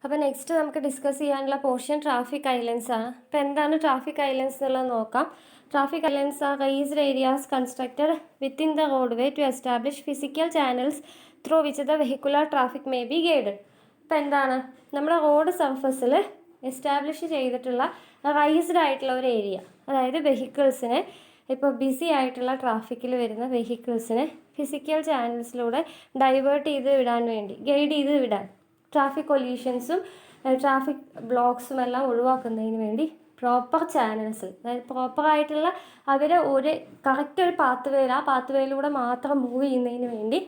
അപ്പോൾ നെക്സ്റ്റ് നമുക്ക് ഡിസ്കസ് ചെയ്യാനുള്ള പോർഷൻ ട്രാഫിക് ഐലൻഡ്സ് ആണ്. അപ്പോൾ എന്താണ് ട്രാഫിക് ഐലൻഡ്സ് എന്നുള്ളത് നോക്കാം. Traffic islands are raised areas constructed within the roadway to establish physical channels through which the vehicular traffic may be guided. അപ്പോൾ എന്താണ് നമ്മുടെ റോഡ് സർഫസിൽ എസ്റ്റാബ്ലിഷ് ചെയ്തിട്ടുള്ള റൈസ്ഡ് ആയിട്ടുള്ള ഒരു ഏരിയ, അതായത് വെഹിക്കിൾസിനെ ഇപ്പോൾ ബിസി ആയിട്ടുള്ള ട്രാഫിക്കിൽ വരുന്ന വെഹിക്കിൾസിനെ ഫിസിക്കൽ ചാനൽസിലൂടെ ഡൈവേർട്ട് ചെയ്ത് വിടാൻ വേണ്ടി, ഗൈഡ് ചെയ്ത് വിടാൻ, ട്രാഫിക് കൊലീഷൻസും ട്രാഫിക് ബ്ലോക്സും എല്ലാം ഒഴിവാക്കുന്നതിന് വേണ്ടി പ്രോപ്പർ ചാനൽസ്, അതായത് പ്രോപ്പറായിട്ടുള്ള അവരെ ഒരു കറക്റ്റ് ഒരു പാത്ത് വേയിൽ, ആ പാത്ത് വേയിലൂടെ മാത്രം മൂവ് ചെയ്യുന്നതിന് വേണ്ടി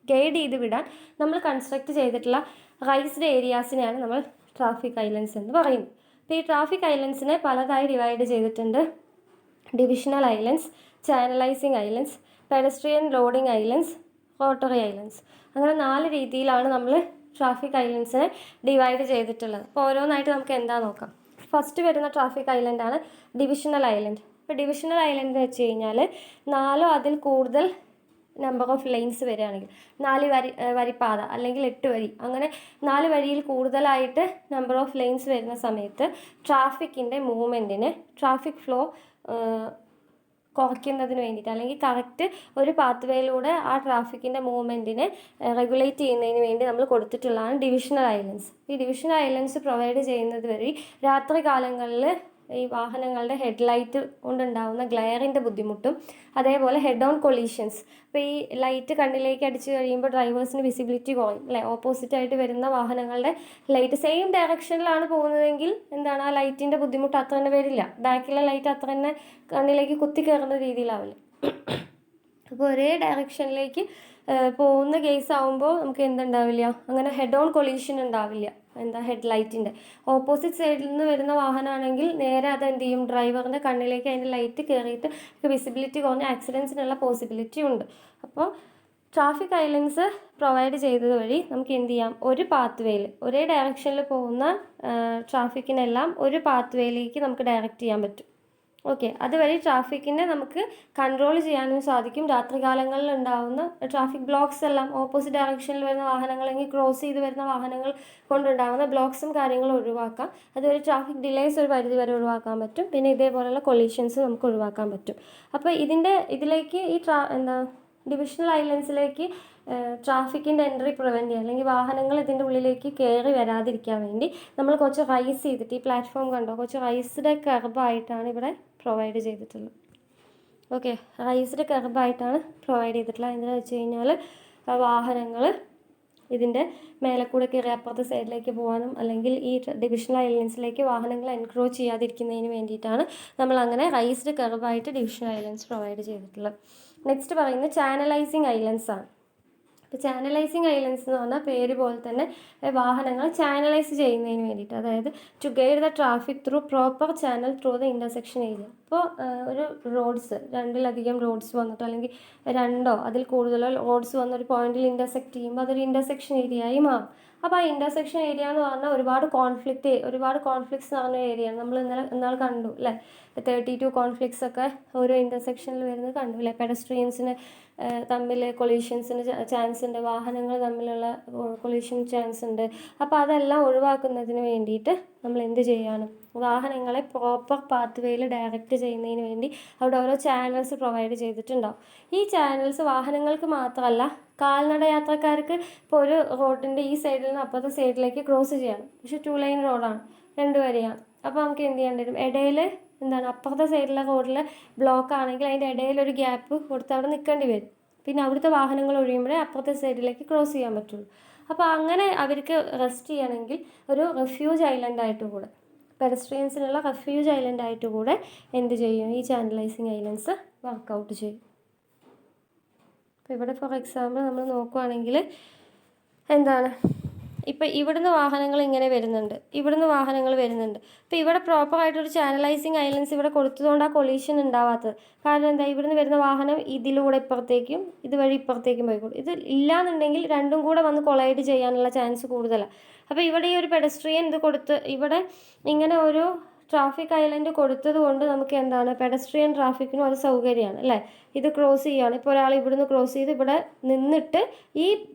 ഗൈഡ് ചെയ്ത് വിടാൻ നമ്മൾ കൺസ്ട്രക്ട് ചെയ്തിട്ടുള്ള റൈസ്ഡ് ഏരിയാസിനെയാണ് നമ്മൾ ട്രാഫിക് ഐലൻഡ്സ് എന്ന് പറയുന്നത്. അപ്പോൾ ഈ ട്രാഫിക് ഐലൻഡ്സിനെ പലതായി ഡിവൈഡ് ചെയ്തിട്ടുണ്ട്. Divisional islands, channelising islands, pedestrian loading islands, rotary islands. അങ്ങനെ 4 രീതിയിലാണ് നമ്മൾ ട്രാഫിക് ഐലൻഡ്സിനെ ഡിവൈഡ് ചെയ്തിട്ടുള്ളത്. അപ്പോൾ ഓരോന്നായിട്ട് നമുക്ക് എന്താ നോക്കാം. ഫസ്റ്റ് വരുന്ന ട്രാഫിക് ഐലൻഡാണ് ഡിവിഷണൽ ഐലൻഡ്. ഇപ്പോൾ ഡിവിഷണൽ ഐലൻഡ് എന്ന് വെച്ച് കഴിഞ്ഞാൽ 4 അതിൽ കൂടുതൽ നമ്പർ ഓഫ് ലൈൻസ് വരികയാണെങ്കിൽ, 4 വരിപ്പാത അല്ലെങ്കിൽ 8 വരി, അങ്ങനെ 4 വരിയിൽ കൂടുതലായിട്ട് നമ്പർ ഓഫ് ലൈൻസ് വരുന്ന സമയത്ത് ട്രാഫിക്കിൻ്റെ മൂവ്മെൻറ്റിന്, ട്രാഫിക് ഫ്ലോ കുറയ്ക്കുന്നതിന് വേണ്ടിയിട്ട്, അല്ലെങ്കിൽ കറക്റ്റ് ഒരു പാത്ത് വേയിലൂടെ ആ ട്രാഫിക്കിൻ്റെ മൂവ്മെൻറ്റിനെ റെഗുലേറ്റ് ചെയ്യുന്നതിന് വേണ്ടി നമ്മൾ കൊടുത്തിട്ടുള്ളതാണ് ഡിവിഷണൽ ഐലൻഡ്സ്. ഈ ഡിവിഷണൽ ഐലൻഡ്സ് പ്രൊവൈഡ് ചെയ്യുന്നത് വഴി രാത്രി കാലങ്ങളിൽ ഈ വാഹനങ്ങളുടെ ഹെഡ്ലൈറ്റ് കൊണ്ടുണ്ടാകുന്ന ഗ്ലെയറിൻ്റെ ബുദ്ധിമുട്ടും, അതേപോലെ ഹെഡ് ഓൺ കൊളീഷൻസ്, ഇപ്പോൾ ഈ ലൈറ്റ് കണ്ണിലേക്ക് അടിച്ച് കഴിയുമ്പോൾ ഡ്രൈവേഴ്സിന് വിസിബിലിറ്റി കുറയും അല്ലേ. ഓപ്പോസിറ്റായിട്ട് വരുന്ന വാഹനങ്ങളുടെ ലൈറ്റ് സെയിം ഡയറക്ഷനിലാണ് പോകുന്നതെങ്കിൽ എന്താണ്, ആ ലൈറ്റിൻ്റെ ബുദ്ധിമുട്ട് അത്ര തന്നെ വരില്ല. ബാക്കിലെ ലൈറ്റ് അത്ര തന്നെ കണ്ണിലേക്ക് കുത്തിക്കയറുന്ന രീതിയിലാവില്ല. അപ്പോൾ ഒരേ ഡയറക്ഷനിലേക്ക് പോകുന്ന കേസ് ആകുമ്പോൾ നമുക്ക് എന്തുണ്ടാവില്ല, അങ്ങനെ ഹെഡ് ഓൺ കൊളീഷൻ ഉണ്ടാവില്ല. എന്താ, ഹെഡ് ലൈറ്റിൻ്റെ ഓപ്പോസിറ്റ് സൈഡിൽ നിന്ന് വരുന്ന വാഹനമാണെങ്കിൽ നേരെ അത് എന്ത് ചെയ്യും, ഡ്രൈവറിൻ്റെ കണ്ണിലേക്ക് അതിൻ്റെ ലൈറ്റ് കയറിയിട്ട് വിസിബിലിറ്റി കുറഞ്ഞ ആക്സിഡൻസിനുള്ള പോസിബിലിറ്റി ഉണ്ട്. അപ്പോൾ ട്രാഫിക് ഐലൻഡ്സ് പ്രൊവൈഡ് ചെയ്തത് വഴി നമുക്ക് എന്ത് ചെയ്യാം, ഒരു പാത്ത് വേയിൽ, ഒരേ ഡയറക്ഷനിൽ പോകുന്ന ട്രാഫിക്കിനെല്ലാം ഒരു പാത്ത് വേയിലേക്ക് നമുക്ക് ഡയറക്റ്റ് ചെയ്യാൻ പറ്റും. ഓക്കെ, അതുവഴി ട്രാഫിക്കിനെ നമുക്ക് കൺട്രോൾ ചെയ്യാനും സാധിക്കും. രാത്രികാലങ്ങളിൽ ഉണ്ടാകുന്ന ട്രാഫിക് ബ്ലോക്സ് എല്ലാം, ഓപ്പോസിറ്റ് ഡയറക്ഷനിൽ വരുന്ന വാഹനങ്ങൾ അല്ലെങ്കിൽ ക്രോസ് ചെയ്ത് വരുന്ന വാഹനങ്ങൾ കൊണ്ടുണ്ടാകുന്ന ബ്ലോക്സും കാര്യങ്ങളും ഒഴിവാക്കാം. അതുവഴി ട്രാഫിക് ഡിലേസ് ഒരു പരിധി വരെ ഒഴിവാക്കാൻ പറ്റും. പിന്നെ ഇതേപോലെയുള്ള കൊളീഷൻസ് നമുക്ക് ഒഴിവാക്കാൻ പറ്റും. അപ്പോൾ ഇതിലേക്ക് ഈ ഡിവിഷണൽ ഐലൻഡ്സിലേക്ക് ട്രാഫിക്കിൻ്റെ എൻട്രി പ്രിവെൻറ്റ് ചെയ്യാൻ, അല്ലെങ്കിൽ വാഹനങ്ങൾ ഇതിൻ്റെ ഉള്ളിലേക്ക് കയറി വരാതിരിക്കാൻ വേണ്ടി നമ്മൾ കുറച്ച് റൈസ് ചെയ്തിട്ട്, ഈ പ്ലാറ്റ്ഫോം കണ്ടോ, കുറച്ച് റൈസ്ഡ് കർബായിട്ടാണ് ഇവിടെ പ്രൊവൈഡ് ചെയ്തിട്ടുള്ളത്. ഓക്കെ, റൈസ്ഡ് കർബായിട്ടാണ് പ്രൊവൈഡ് ചെയ്തിട്ടുള്ളത്. എന്താണെന്ന് വെച്ച് കഴിഞ്ഞാൽ വാഹനങ്ങൾ ഇതിൻ്റെ മേലെ കൂടെ കയറി അപ്പുറത്തെ സൈഡിലേക്ക് പോകാനും, അല്ലെങ്കിൽ ഈ ഡിവിഷണൽ ഐലൻഡ്സിലേക്ക് വാഹനങ്ങൾ എൻക്രോച്ച് ചെയ്യാതിരിക്കുന്നതിന് വേണ്ടിയിട്ടാണ് നമ്മൾ അങ്ങനെ റൈസ്ഡ് കർബായിട്ട് ഡിവിഷണൽ ഐലൻഡ്സ് പ്രൊവൈഡ് ചെയ്തിട്ടുള്ളത്. നെക്സ്റ്റ് പറയുന്നത് ചാനലൈസിങ് ഐലൻഡ്സ് ആണ്. ഇപ്പോൾ ചാനലൈസിങ് ഐലൻഡ്സ് എന്ന് പറഞ്ഞാൽ പേര് പോലെ തന്നെ വാഹനങ്ങൾ ചാനലൈസ് ചെയ്യുന്നതിന് വേണ്ടിയിട്ട്, അതായത് to guide the traffic through proper channel through the intersection area. ഇപ്പോൾ ഒരു റോഡ്സ്, 2-ലധികം റോഡ്സ് വന്നിട്ട്, അല്ലെങ്കിൽ 2 അതിൽ കൂടുതലോ റോഡ്സ് വന്ന ഒരു പോയിന്റിൽ ഇൻ്റർസെക്റ്റ് ചെയ്യുമ്പോൾ അതൊരു ഇൻ്റർസെക്ഷൻ ഏരിയ ആയി മാറും. അപ്പോൾ ആ ഇൻ്റർസെക്ഷൻ ഏരിയ എന്ന് പറഞ്ഞാൽ ഒരുപാട് കോൺഫ്ലിക്ട്സ് നടന്ന ഏരിയയാണ്. നമ്മൾ ഇന്നാൾ കണ്ടു അല്ലേ, 32 കോൺഫ്ലിക്ട്സ് ഒക്കെ ഓരോ ഇൻ്റർസെക്ഷനിൽ വരുന്നത് കണ്ടു അല്ലേ. പെഡസ്ട്രിയൻസിന് തമ്മിൽ കൊളീഷൻസിന് ചാൻസ് ഉണ്ട്, വാഹനങ്ങൾ തമ്മിലുള്ള കൊളീഷൻ ചാൻസ് ഉണ്ട്. അപ്പോൾ അതെല്ലാം ഒഴിവാക്കുന്നതിന് വേണ്ടിയിട്ട് നമ്മൾ എന്ത് ചെയ്യാണ്, വാഹനങ്ങളെ പ്രോപ്പർ പാത്ത് വേയിൽ ഡയറക്റ്റ് ചെയ്യുന്നതിന് വേണ്ടി അവിടെ ഓരോ ചാനൽസ് പ്രൊവൈഡ് ചെയ്തിട്ടുണ്ടാവും. ഈ ചാനൽസ് വാഹനങ്ങൾക്ക് മാത്രമല്ല, കാൽനട യാത്രക്കാർക്ക് ഇപ്പോൾ ഒരു റോഡിൻ്റെ ഈ സൈഡിൽ നിന്ന് അപ്പുറത്തെ സൈഡിലേക്ക് ക്രോസ് ചെയ്യണം. പക്ഷേ 2 ലൈൻ റോഡാണ്, 2 വരിയാണ്. അപ്പോൾ നമുക്ക് എന്ത് ചെയ്യേണ്ടി വരും, ഇടയിൽ അപ്പുറത്തെ സൈഡിലെ റോഡിൽ ബ്ലോക്ക് ആണെങ്കിൽ അതിൻ്റെ ഇടയിൽ ഒരു ഗ്യാപ്പ് കൊടുത്ത് അവിടെ നിൽക്കേണ്ടി വരും. പിന്നെ അവിടുത്തെ വാഹനങ്ങൾ ഒഴിയുമ്പോഴേ അപ്പുറത്തെ സൈഡിലേക്ക് ക്രോസ് ചെയ്യാൻ പറ്റുള്ളൂ. അപ്പോൾ അങ്ങനെ അവർക്ക് റെസ്റ്റ് ചെയ്യണമെങ്കിൽ ഒരു റെഫ്യൂജ് ഐലൻഡായിട്ട് കൂടെ, പെഡസ്ട്രിയൻസിനുള്ള റെഫ്യൂജ് ഐലൻഡായിട്ട് കൂടെ എന്ത് ചെയ്യും, ഈ ചാനലൈസിങ് ഐലൻഡ്സ് വർക്കൗട്ട് ചെയ്യും. അപ്പോൾ ഇവിടെ ഫോർ എക്സാമ്പിൾ നമ്മൾ നോക്കുകയാണെങ്കിൽ ഇപ്പോൾ ഇവിടുന്ന് വാഹനങ്ങൾ ഇങ്ങനെ വരുന്നുണ്ട്, ഇവിടുന്ന് വാഹനങ്ങൾ വരുന്നുണ്ട്. അപ്പോൾ ഇവിടെ പ്രോപ്പറായിട്ടൊരു ചാനലൈസിങ് ഐലൻഡ്സ് ഇവിടെ കൊടുത്തതുകൊണ്ട് ആ കൊളീഷൻ ഉണ്ടാവാത്തത്. കാരണം എന്താ, ഇവിടുന്ന് വരുന്ന വാഹനം ഇതിലൂടെ ഇപ്പുറത്തേക്കും ഇതുവഴി ഇപ്പുറത്തേക്കും പോയിക്കോളും. ഇത് ഇല്ലാന്നുണ്ടെങ്കിൽ രണ്ടും കൂടെ വന്ന് കൊളൈഡ് ചെയ്യാനുള്ള ചാൻസ് കൂടുതലാണ്. അപ്പോൾ ഇവിടെ ഈ ഒരു പെഡസ്ട്രിയൻ ഇത് കൊടുത്ത് ഇവിടെ ഇങ്ങനെ ഒരു ട്രാഫിക് ഐലൻഡ് കൊടുത്തത് കൊണ്ട് നമുക്ക് പെഡസ്ട്രിയൻ ട്രാഫിക്കിനും അത് സൗകര്യമാണ് അല്ലേ. ഇത് ക്രോസ് ചെയ്യുകയാണ്, ഇപ്പോൾ ഒരാൾ ഇവിടുന്ന് ക്രോസ് ചെയ്ത് ഇവിടെ നിന്നിട്ട് ഈ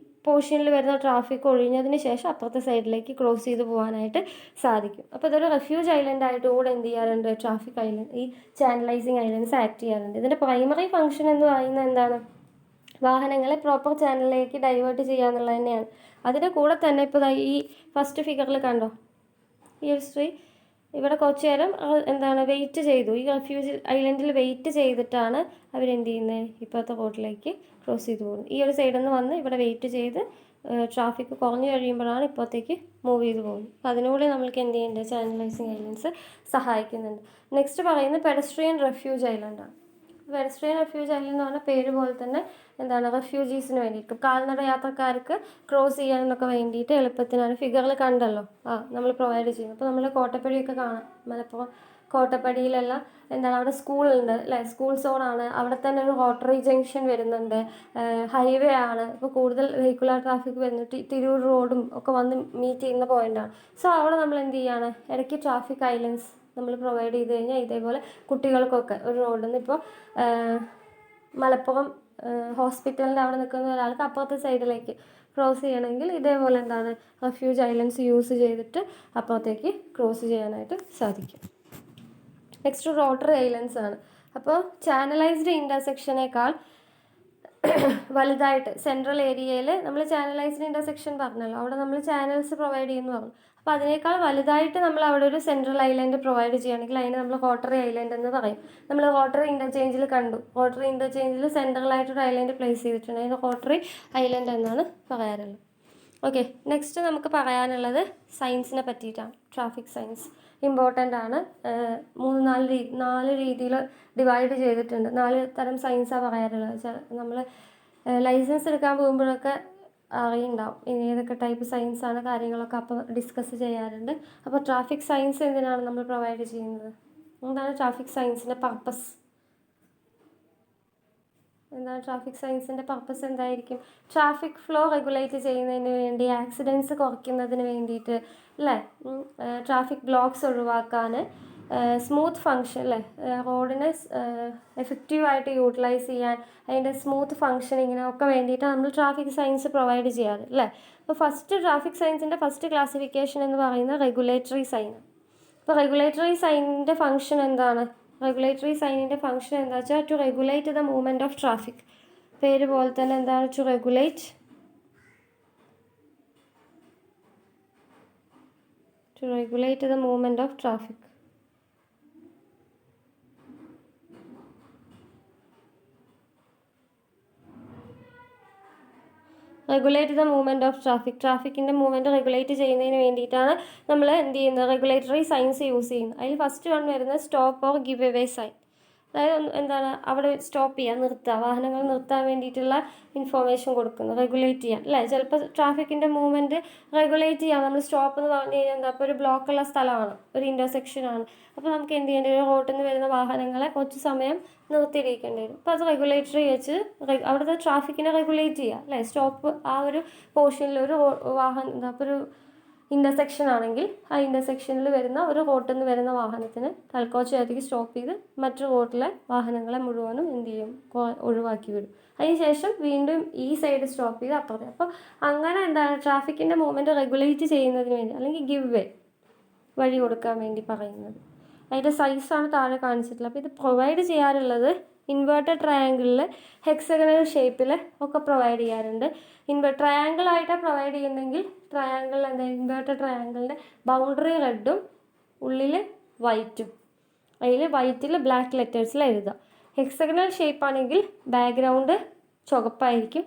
പോർഷനിൽ വരുന്ന ട്രാഫിക് ഒഴിഞ്ഞതിന് ശേഷം അപ്പുറത്തെ സൈഡിലേക്ക് ക്രോസ് ചെയ്ത് പോകാനായിട്ട് സാധിക്കും. അപ്പോൾ ഇതൊരു റെഫ്യൂജ് ഐലൻഡ് ആയിട്ട് കൂടെ എന്ത് ചെയ്യാറുണ്ട്, ട്രാഫിക് ഐലൻഡ്, ഈ ചാനലൈസിങ് ഐലൻഡ്സ് ആക്ട് ചെയ്യാറുണ്ട്. ഇതിൻ്റെ പ്രൈമറി ഫംഗ്ഷൻ എന്ന് പറയുന്നത് എന്താണ്, വാഹനങ്ങളെ പ്രോപ്പർ ചാനലിലേക്ക് ഡൈവേർട്ട് ചെയ്യുക എന്നുള്ളത് തന്നെയാണ്. അതിൻ്റെ കൂടെ തന്നെ ഇപ്പോൾ ഈ ഫസ്റ്റ് ഫിഗറിൽ കണ്ടോ, ഈ ഒരു സ്ത്രീ ഇവിടെ കുറച്ച് നേരം എന്താണ് വെയിറ്റ് ചെയ്തു, ഈ റെഫ്യൂജ് ഐലൻഡിൽ വെയിറ്റ് ചെയ്തിട്ടാണ് അവരെന്ത് ചെയ്യുന്നത്, ഇപ്പോഴത്തെ റോഡിലേക്ക് ക്രോസ് ചെയ്ത് പോകുന്നത്. ഈ ഒരു സൈഡിൽ നിന്ന് വന്ന് ഇവിടെ വെയിറ്റ് ചെയ്ത് ട്രാഫിക് കുറഞ്ഞു കഴിയുമ്പോഴാണ് ഇപ്പോഴത്തേക്ക് മൂവ് ചെയ്ത് പോകുന്നത്. അപ്പോൾ അതിനൂടെ നമ്മൾക്ക് എന്ത് ചെയ്യുന്നുണ്ട്, ചാനലൈസിങ് ഐലൻഡ്സ് സഹായിക്കുന്നുണ്ട്. നെക്സ്റ്റ് പറയുന്നത് പെഡസ്ട്രിയൻ റെഫ്യൂജ് ഐലൻഡാണ്. പെഡസ്ട്രിയൻ റെഫ്യൂജ് ഐലൻഡ് എന്ന് പറഞ്ഞാൽ പേര് പോലെ തന്നെ എന്താണ്, റെഫ്യൂജീസിന് വേണ്ടിയിട്ട്, കാൽനട യാത്രക്കാർക്ക് ക്രോസ് ചെയ്യാനൊക്കെ വേണ്ടിയിട്ട് എളുപ്പത്തിനാണ്, ഫിഗറിൽ കണ്ടല്ലോ നമ്മൾ പ്രൊവൈഡ് ചെയ്യുന്നത്. അപ്പോൾ നമ്മൾ കോട്ടപ്പടിയൊക്കെ കാണാം, മലപ്പുറം കോട്ടപ്പടിയിലെല്ലാം എന്താണ്, അവിടെ സ്കൂളുണ്ട് അല്ലേ, സ്കൂൾ സോണാണ്, അവിടെ തന്നെ ഒരു റോട്ടറി ജംഗ്ഷൻ വരുന്നുണ്ട്, ഹൈവേ ആണ്. ഇപ്പോൾ കൂടുതൽ വെഹിക്കുലർ ട്രാഫിക് വരുന്നത് തിരൂർ റോഡും ഒക്കെ വന്ന് മീറ്റ് ചെയ്യുന്ന പോയിൻ്റാണ്. സോ അവിടെ നമ്മൾ എന്ത് ചെയ്യാണ്, ഇടയ്ക്ക് ട്രാഫിക് ഐലൻഡ്സ് നമ്മൾ പ്രൊവൈഡ് ചെയ്ത് കഴിഞ്ഞാൽ ഇതേപോലെ കുട്ടികൾക്കൊക്കെ ഒരു റോഡിൽ നിന്ന് ഇപ്പോൾ മലപ്പുറം ഹോസ്പിറ്റലിൻ്റെ അവിടെ നിൽക്കുന്ന ഒരാൾക്ക് അപ്പുറത്തെ സൈഡിലേക്ക് ക്രോസ് ചെയ്യണമെങ്കിൽ ഇതേപോലെ എന്താണ്, റെഫ്യൂജ് ഐലൻഡ്സ് യൂസ് ചെയ്തിട്ട് അപ്പുറത്തേക്ക് ക്രോസ് ചെയ്യാനായിട്ട് സാധിക്കും. നെക്സ്റ്റ് റോട്ടറി ഐലൻഡ്സ് ആണ്. അപ്പോൾ ചാനലൈസ്ഡ് ഇൻ്റർസെക്ഷനേക്കാൾ വലുതായിട്ട് സെൻട്രൽ ഏരിയയിൽ നമ്മൾ ചാനലൈസ്ഡ് ഇൻ്റർസെക്ഷൻ പറഞ്ഞല്ലോ, അവിടെ നമ്മൾ ചാനൽസ് പ്രൊവൈഡ് ചെയ്യുന്നു പറഞ്ഞു. അപ്പോൾ അതിനേക്കാൾ വലുതായിട്ട് നമ്മൾ അവിടെ ഒരു സെൻട്രൽ ഐലൻഡ് പ്രൊവൈഡ് ചെയ്യുകയാണെങ്കിൽ അതിന് നമ്മൾ റോട്ടറി ഐലൻഡ് എന്ന് പറയും. നമ്മൾ റോട്ടറി ഇൻ്റർചേഞ്ചിൽ കണ്ടു, റോട്ടറി ഇൻ്റർചേഞ്ചിൽ സെൻട്രലായിട്ടൊരു ഐലൻഡ് പ്ലേസ് ചെയ്തിട്ടുണ്ട്, അതിന് റോട്ടറി ഐലൻഡ് എന്നാണ് പറയാറുള്ളത്. ഓക്കെ, നെക്സ്റ്റ് നമുക്ക് പറയാനുള്ളത് സയൻസിനെ പറ്റിയിട്ടാണ്. ട്രാഫിക് സയൻസ് ഇമ്പോർട്ടൻ്റ് ആണ്. നാല് രീതിയിൽ ഡിവൈഡ് ചെയ്തിട്ടുണ്ട്. 4 തരം സയൻസാണ് പറയാറുള്ളത്. നമ്മൾ ലൈസൻസ് എടുക്കാൻ പോകുമ്പോഴൊക്കെ അറിയുണ്ടാവും ഇനി ഏതൊക്കെ ടൈപ്പ് സയൻസാണ് കാര്യങ്ങളൊക്കെ അപ്പോൾ ഡിസ്കസ് ചെയ്യാറുണ്ട്. അപ്പോൾ ട്രാഫിക് സയൻസ് എന്തിനാണ് നമ്മൾ പ്രൊവൈഡ് ചെയ്യുന്നത്, എന്താണ് ട്രാഫിക് സയൻസിൻ്റെ പർപ്പസ്, എന്താണ് ട്രാഫിക് സയൻസിൻ്റെ പർപ്പസ് എന്തായിരിക്കും, ട്രാഫിക് ഫ്ലോ റെഗുലേറ്റ് ചെയ്യുന്നതിന് വേണ്ടി, ആക്സിഡൻറ്റ്സ് കുറയ്ക്കുന്നതിന് വേണ്ടിയിട്ട് അല്ലേ, ട്രാഫിക് ബ്ലോക്ക്സ് ഒഴിവാക്കാൻ, സ്മൂത്ത് ഫങ്ഷൻ അല്ലേ, റോഡിനെ എഫക്റ്റീവായിട്ട് യൂട്ടിലൈസ് ചെയ്യാൻ, അതിൻ്റെ സ്മൂത്ത് ഫങ്ഷനിങ്ങിനൊക്കെ വേണ്ടിയിട്ടാണ് നമ്മൾ ട്രാഫിക് സയൻസ് പ്രൊവൈഡ് ചെയ്യാറ് അല്ലേ. അപ്പോൾ ഫസ്റ്റ് ട്രാഫിക് സയൻസിൻ്റെ ഫസ്റ്റ് ക്ലാസിഫിക്കേഷൻ എന്ന് പറയുന്നത് റെഗുലേറ്ററി സൈൻ. അപ്പോൾ റെഗുലേറ്ററി സൈനിൻ്റെ ഫങ്ഷൻ എന്താണ്, റെഗുലേറ്ററി സൈനിൻ്റെ ഫങ്ഷൻ എന്താ വെച്ചാൽ to regulate the movement of traffic. പേര് പോലെ തന്നെ എന്താണ്, to regulate the movement of traffic. Regulate the movement of traffic, ട്രാഫിക്കിൻ്റെ മൂവ്മെൻറ്റ് റെഗുലേറ്റ് ചെയ്യുന്നതിന് വേണ്ടിയിട്ടാണ് നമ്മൾ എന്ത് ചെയ്യുന്നത്, റെഗുലേറ്ററി സൈൻസ് യൂസ് ചെയ്യുന്നത്. അതിൽ ഫസ്റ്റ് വൺ വരുന്നത് stop or give away sign. അതായത് എന്താണ്, അവിടെ സ്റ്റോപ്പ് ചെയ്യുക, നിർത്തുക, വാഹനങ്ങൾ നിർത്താൻ വേണ്ടിയിട്ടുള്ള ഇൻഫോർമേഷൻ കൊടുക്കുന്നത്, റെഗുലേറ്റ് ചെയ്യാൻ അല്ലേ. ചിലപ്പോൾ ട്രാഫിക്കിൻ്റെ മൂവ്മെൻറ്റ് റെഗുലേറ്റ് ചെയ്യാം, നമ്മൾ സ്റ്റോപ്പ് എന്ന് പറഞ്ഞു കഴിഞ്ഞാൽ എന്താ, അപ്പോൾ ഒരു ബ്ലോക്കുള്ള സ്ഥലമാണ്, ഒരു ഇൻ്റർസെക്ഷനാണ്, അപ്പോൾ നമുക്ക് എന്ത് ചെയ്യേണ്ടി വരും, റോഡിൽ നിന്ന് വരുന്ന വാഹനങ്ങളെ കുറച്ച് സമയം നിർത്തിയിരിക്കേണ്ടി വരും. അപ്പോൾ അത് റെഗുലേറ്ററി വെച്ച് അവിടുത്തെ ട്രാഫിക്കിനെ റെഗുലേറ്റ് ചെയ്യുക അല്ലേ. സ്റ്റോപ്പ് ആ ഒരു പോർഷനിൽ ഒരു വാഹനം എന്താ, അപ്പോൾ ഒരു ഇൻ്റർസെക്ഷൻ ആണെങ്കിൽ ആ ഇൻ്റർസെക്ഷനിൽ വരുന്ന ഒരു റോട്ടിൽ നിന്ന് വരുന്ന വാഹനത്തിന് തൽക്കാലത്തേക്ക് സ്റ്റോപ്പ് ചെയ്ത് മറ്റു റോട്ടിലെ വാഹനങ്ങളെ മുഴുവനും എന്ത് ചെയ്യും, ഒഴിവാക്കി വിടും. അതിനുശേഷം വീണ്ടും ഈ സൈഡ് സ്റ്റോപ്പ് ചെയ്ത് അപ്പുറത്തെ. അപ്പോൾ അങ്ങനെ എന്താണ്, ട്രാഫിക്കിൻ്റെ മൂവ്മെൻറ്റ് റെഗുലേറ്റ് ചെയ്യുന്നതിന് വേണ്ടി അല്ലെങ്കിൽ ഗിവ് വേ വഴി കൊടുക്കാൻ വേണ്ടി പറയുന്നത്. അതിൻ്റെ സൈസാണ് താഴെ കാണിച്ചിട്ടുള്ളത്. അപ്പോൾ ഇത് പ്രൊവൈഡ് ചെയ്യാറുള്ളത് ഇൻവേർട്ടഡ് ട്രയാങ്കിളിൽ, ഹെക്സഗണൽ ഷേപ്പിൽ ഒക്കെ പ്രൊവൈഡ് ചെയ്യാറുണ്ട്. ട്രയാങ്കിളായിട്ടാണ് പ്രൊവൈഡ് ചെയ്യുന്നതെങ്കിൽ ട്രയാങ്കിൾ എന്താ, ഇൻവേർട്ടഡ് ട്രയാങ്കിളിൻ്റെ ബൗണ്ടറി റെഡും ഉള്ളിൽ വൈറ്റും, അതിൽ വൈറ്റിൽ ബ്ലാക്ക് ലെറ്റേഴ്സിൽ എഴുതുക. ഹെക്സഗണൽ ഷേപ്പാണെങ്കിൽ ബാക്ക്ഗ്രൗണ്ട് ചുവപ്പായിരിക്കും,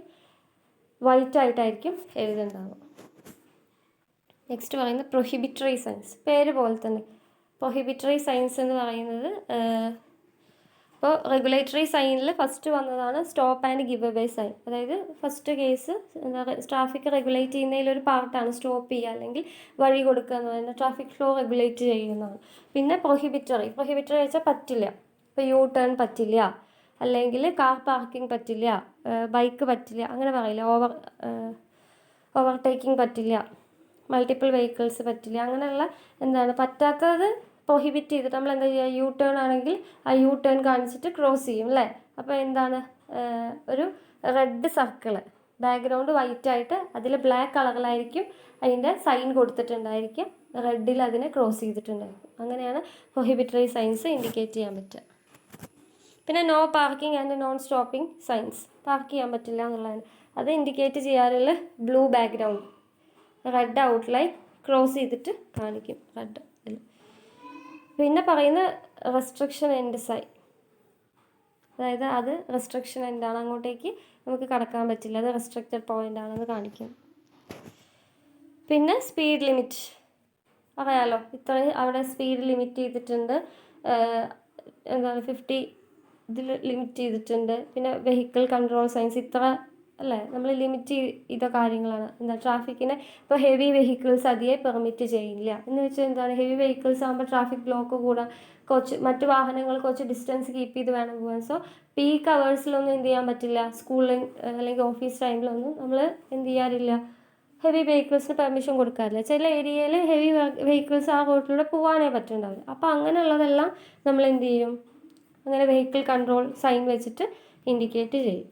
വൈറ്റായിട്ടായിരിക്കും എഴുതുന്നുണ്ടാവുക. നെക്സ്റ്റ് പറയുന്നത് പ്രൊഹിബിറ്ററി സൈൻസ്. പേര് പോലെ തന്നെ പ്രൊഹിബിറ്ററി സൈൻസ് എന്ന് പറയുന്നത്, അപ്പോൾ റെഗുലേറ്ററി സൈനിൽ ഫസ്റ്റ് വന്നതാണ് stop and give away sign. അതായത് ഫസ്റ്റ് കേസ് എന്താ, ട്രാഫിക് റെഗുലേറ്റ് ചെയ്യുന്നതിലൊരു പാർട്ടാണ് സ്റ്റോപ്പ് ചെയ്യുക അല്ലെങ്കിൽ വഴി കൊടുക്കുക എന്ന് പറയുന്നത്, ട്രാഫിക് ഫ്ലോ റെഗുലേറ്റ് ചെയ്യുന്നതാണ്. പിന്നെ പ്രൊഹിബിറ്ററി വെച്ചാൽ പറ്റില്ല, ഇപ്പോൾ യു ടേൺ പറ്റില്ല, അല്ലെങ്കിൽ കാർ പാർക്കിംഗ് പറ്റില്ല, ബൈക്ക് പറ്റില്ല, അങ്ങനെ പറയില്ല, ഓവർടേക്കിംഗ് പറ്റില്ല, മൾട്ടിപ്പിൾ വെഹിക്കിൾസ് പറ്റില്ല, അങ്ങനെയുള്ള എന്താണ് പറ്റാത്തത് പ്രൊഹിബിറ്റ് ചെയ്തിട്ട് നമ്മൾ എന്താ ചെയ്യുക, യു ടേൺ ആണെങ്കിൽ ആ യു ടേൺ കാണിച്ചിട്ട് ക്രോസ് ചെയ്യും അല്ലേ. അപ്പോൾ എന്താണ്, ഒരു റെഡ് സർക്കിള് ബാക്ക്ഗ്രൗണ്ട് വൈറ്റ് ആയിട്ട് അതിൽ ബ്ലാക്ക് കളറിലായിരിക്കും അതിൻ്റെ സൈൻ കൊടുത്തിട്ടുണ്ടായിരിക്കും, റെഡിൽ അതിനെ ക്രോസ് ചെയ്തിട്ടുണ്ടായിരിക്കും. അങ്ങനെയാണ് പ്രൊഹിബിറ്ററി സൈൻസ് ഇൻഡിക്കേറ്റ് ചെയ്യാൻ പറ്റുക. പിന്നെ no parking and non stopping signs, park ചെയ്യാൻ പറ്റില്ല എന്നുള്ളതാണ്. അത് ഇൻഡിക്കേറ്റ് ചെയ്യാറുള്ള blue background, red outline cross ചെയ്തിട്ട് കാണിക്കും റെഡ്. പിന്നെ പറയുന്ന റെസ്ട്രിക്ഷൻ എൻഡ് സൈൻ, അതായത് അത് റെസ്ട്രിക്ഷൻ എൻഡാണ്, അങ്ങോട്ടേക്ക് നമുക്ക് കടക്കാൻ പറ്റില്ല, അത് റെസ്ട്രിക്റ്റഡ് പോയിൻ്റ് ആണെന്ന് കാണിക്കും. പിന്നെ സ്പീഡ് ലിമിറ്റ് അറിയാലോ, ഇത്രയും അവിടെ സ്പീഡ് ലിമിറ്റ് ചെയ്തിട്ടുണ്ട്, എന്താണ് 50 ഇതിൽ ലിമിറ്റ് ചെയ്തിട്ടുണ്ട്. പിന്നെ വെഹിക്കിൾ കൺട്രോൾ സൈൻസ് ഇത്ര അല്ലേ, നമ്മൾ ലിമിറ്റ് ചെയ്ത കാര്യങ്ങളാണ്. എന്താ ട്രാഫിക്കിനെ ഇപ്പോൾ ഹെവി വെഹിക്കിൾസ് അധികം പെർമിറ്റ് ചെയ്യില്ല എന്ന് വെച്ചാൽ എന്താണ്, ഹെവി വെഹിക്കിൾസ് ആകുമ്പോൾ ട്രാഫിക് ബ്ലോക്ക് കൂടാൻ മറ്റു വാഹനങ്ങൾ കുറച്ച് ഡിസ്റ്റൻസ് കീപ്പ് ചെയ്ത് വേണം പോകാൻ. സോ പീക്ക് അവേഴ്സിലൊന്നും എന്ത് ചെയ്യാൻ പറ്റില്ല, സ്കൂളിൽ അല്ലെങ്കിൽ ഓഫീസ് ടൈമിലൊന്നും നമ്മൾ എന്ത് ചെയ്യാറില്ല, ഹെവി വെഹിക്കിൾസിന് പെർമിഷൻ കൊടുക്കാറില്ല. ചില ഏരിയയിൽ ഹെവി വെഹിക്കിൾസ് ആ റോഡിലൂടെ പോകാനേ പറ്റുന്നുണ്ടാവില്ല. അപ്പോൾ അങ്ങനെയുള്ളതെല്ലാം നമ്മൾ എന്ത് ചെയ്യും, അങ്ങനെ വെഹിക്കിൾ കൺട്രോൾ സൈൻ വെച്ചിട്ട് ഇൻഡിക്കേറ്റ് ചെയ്യും.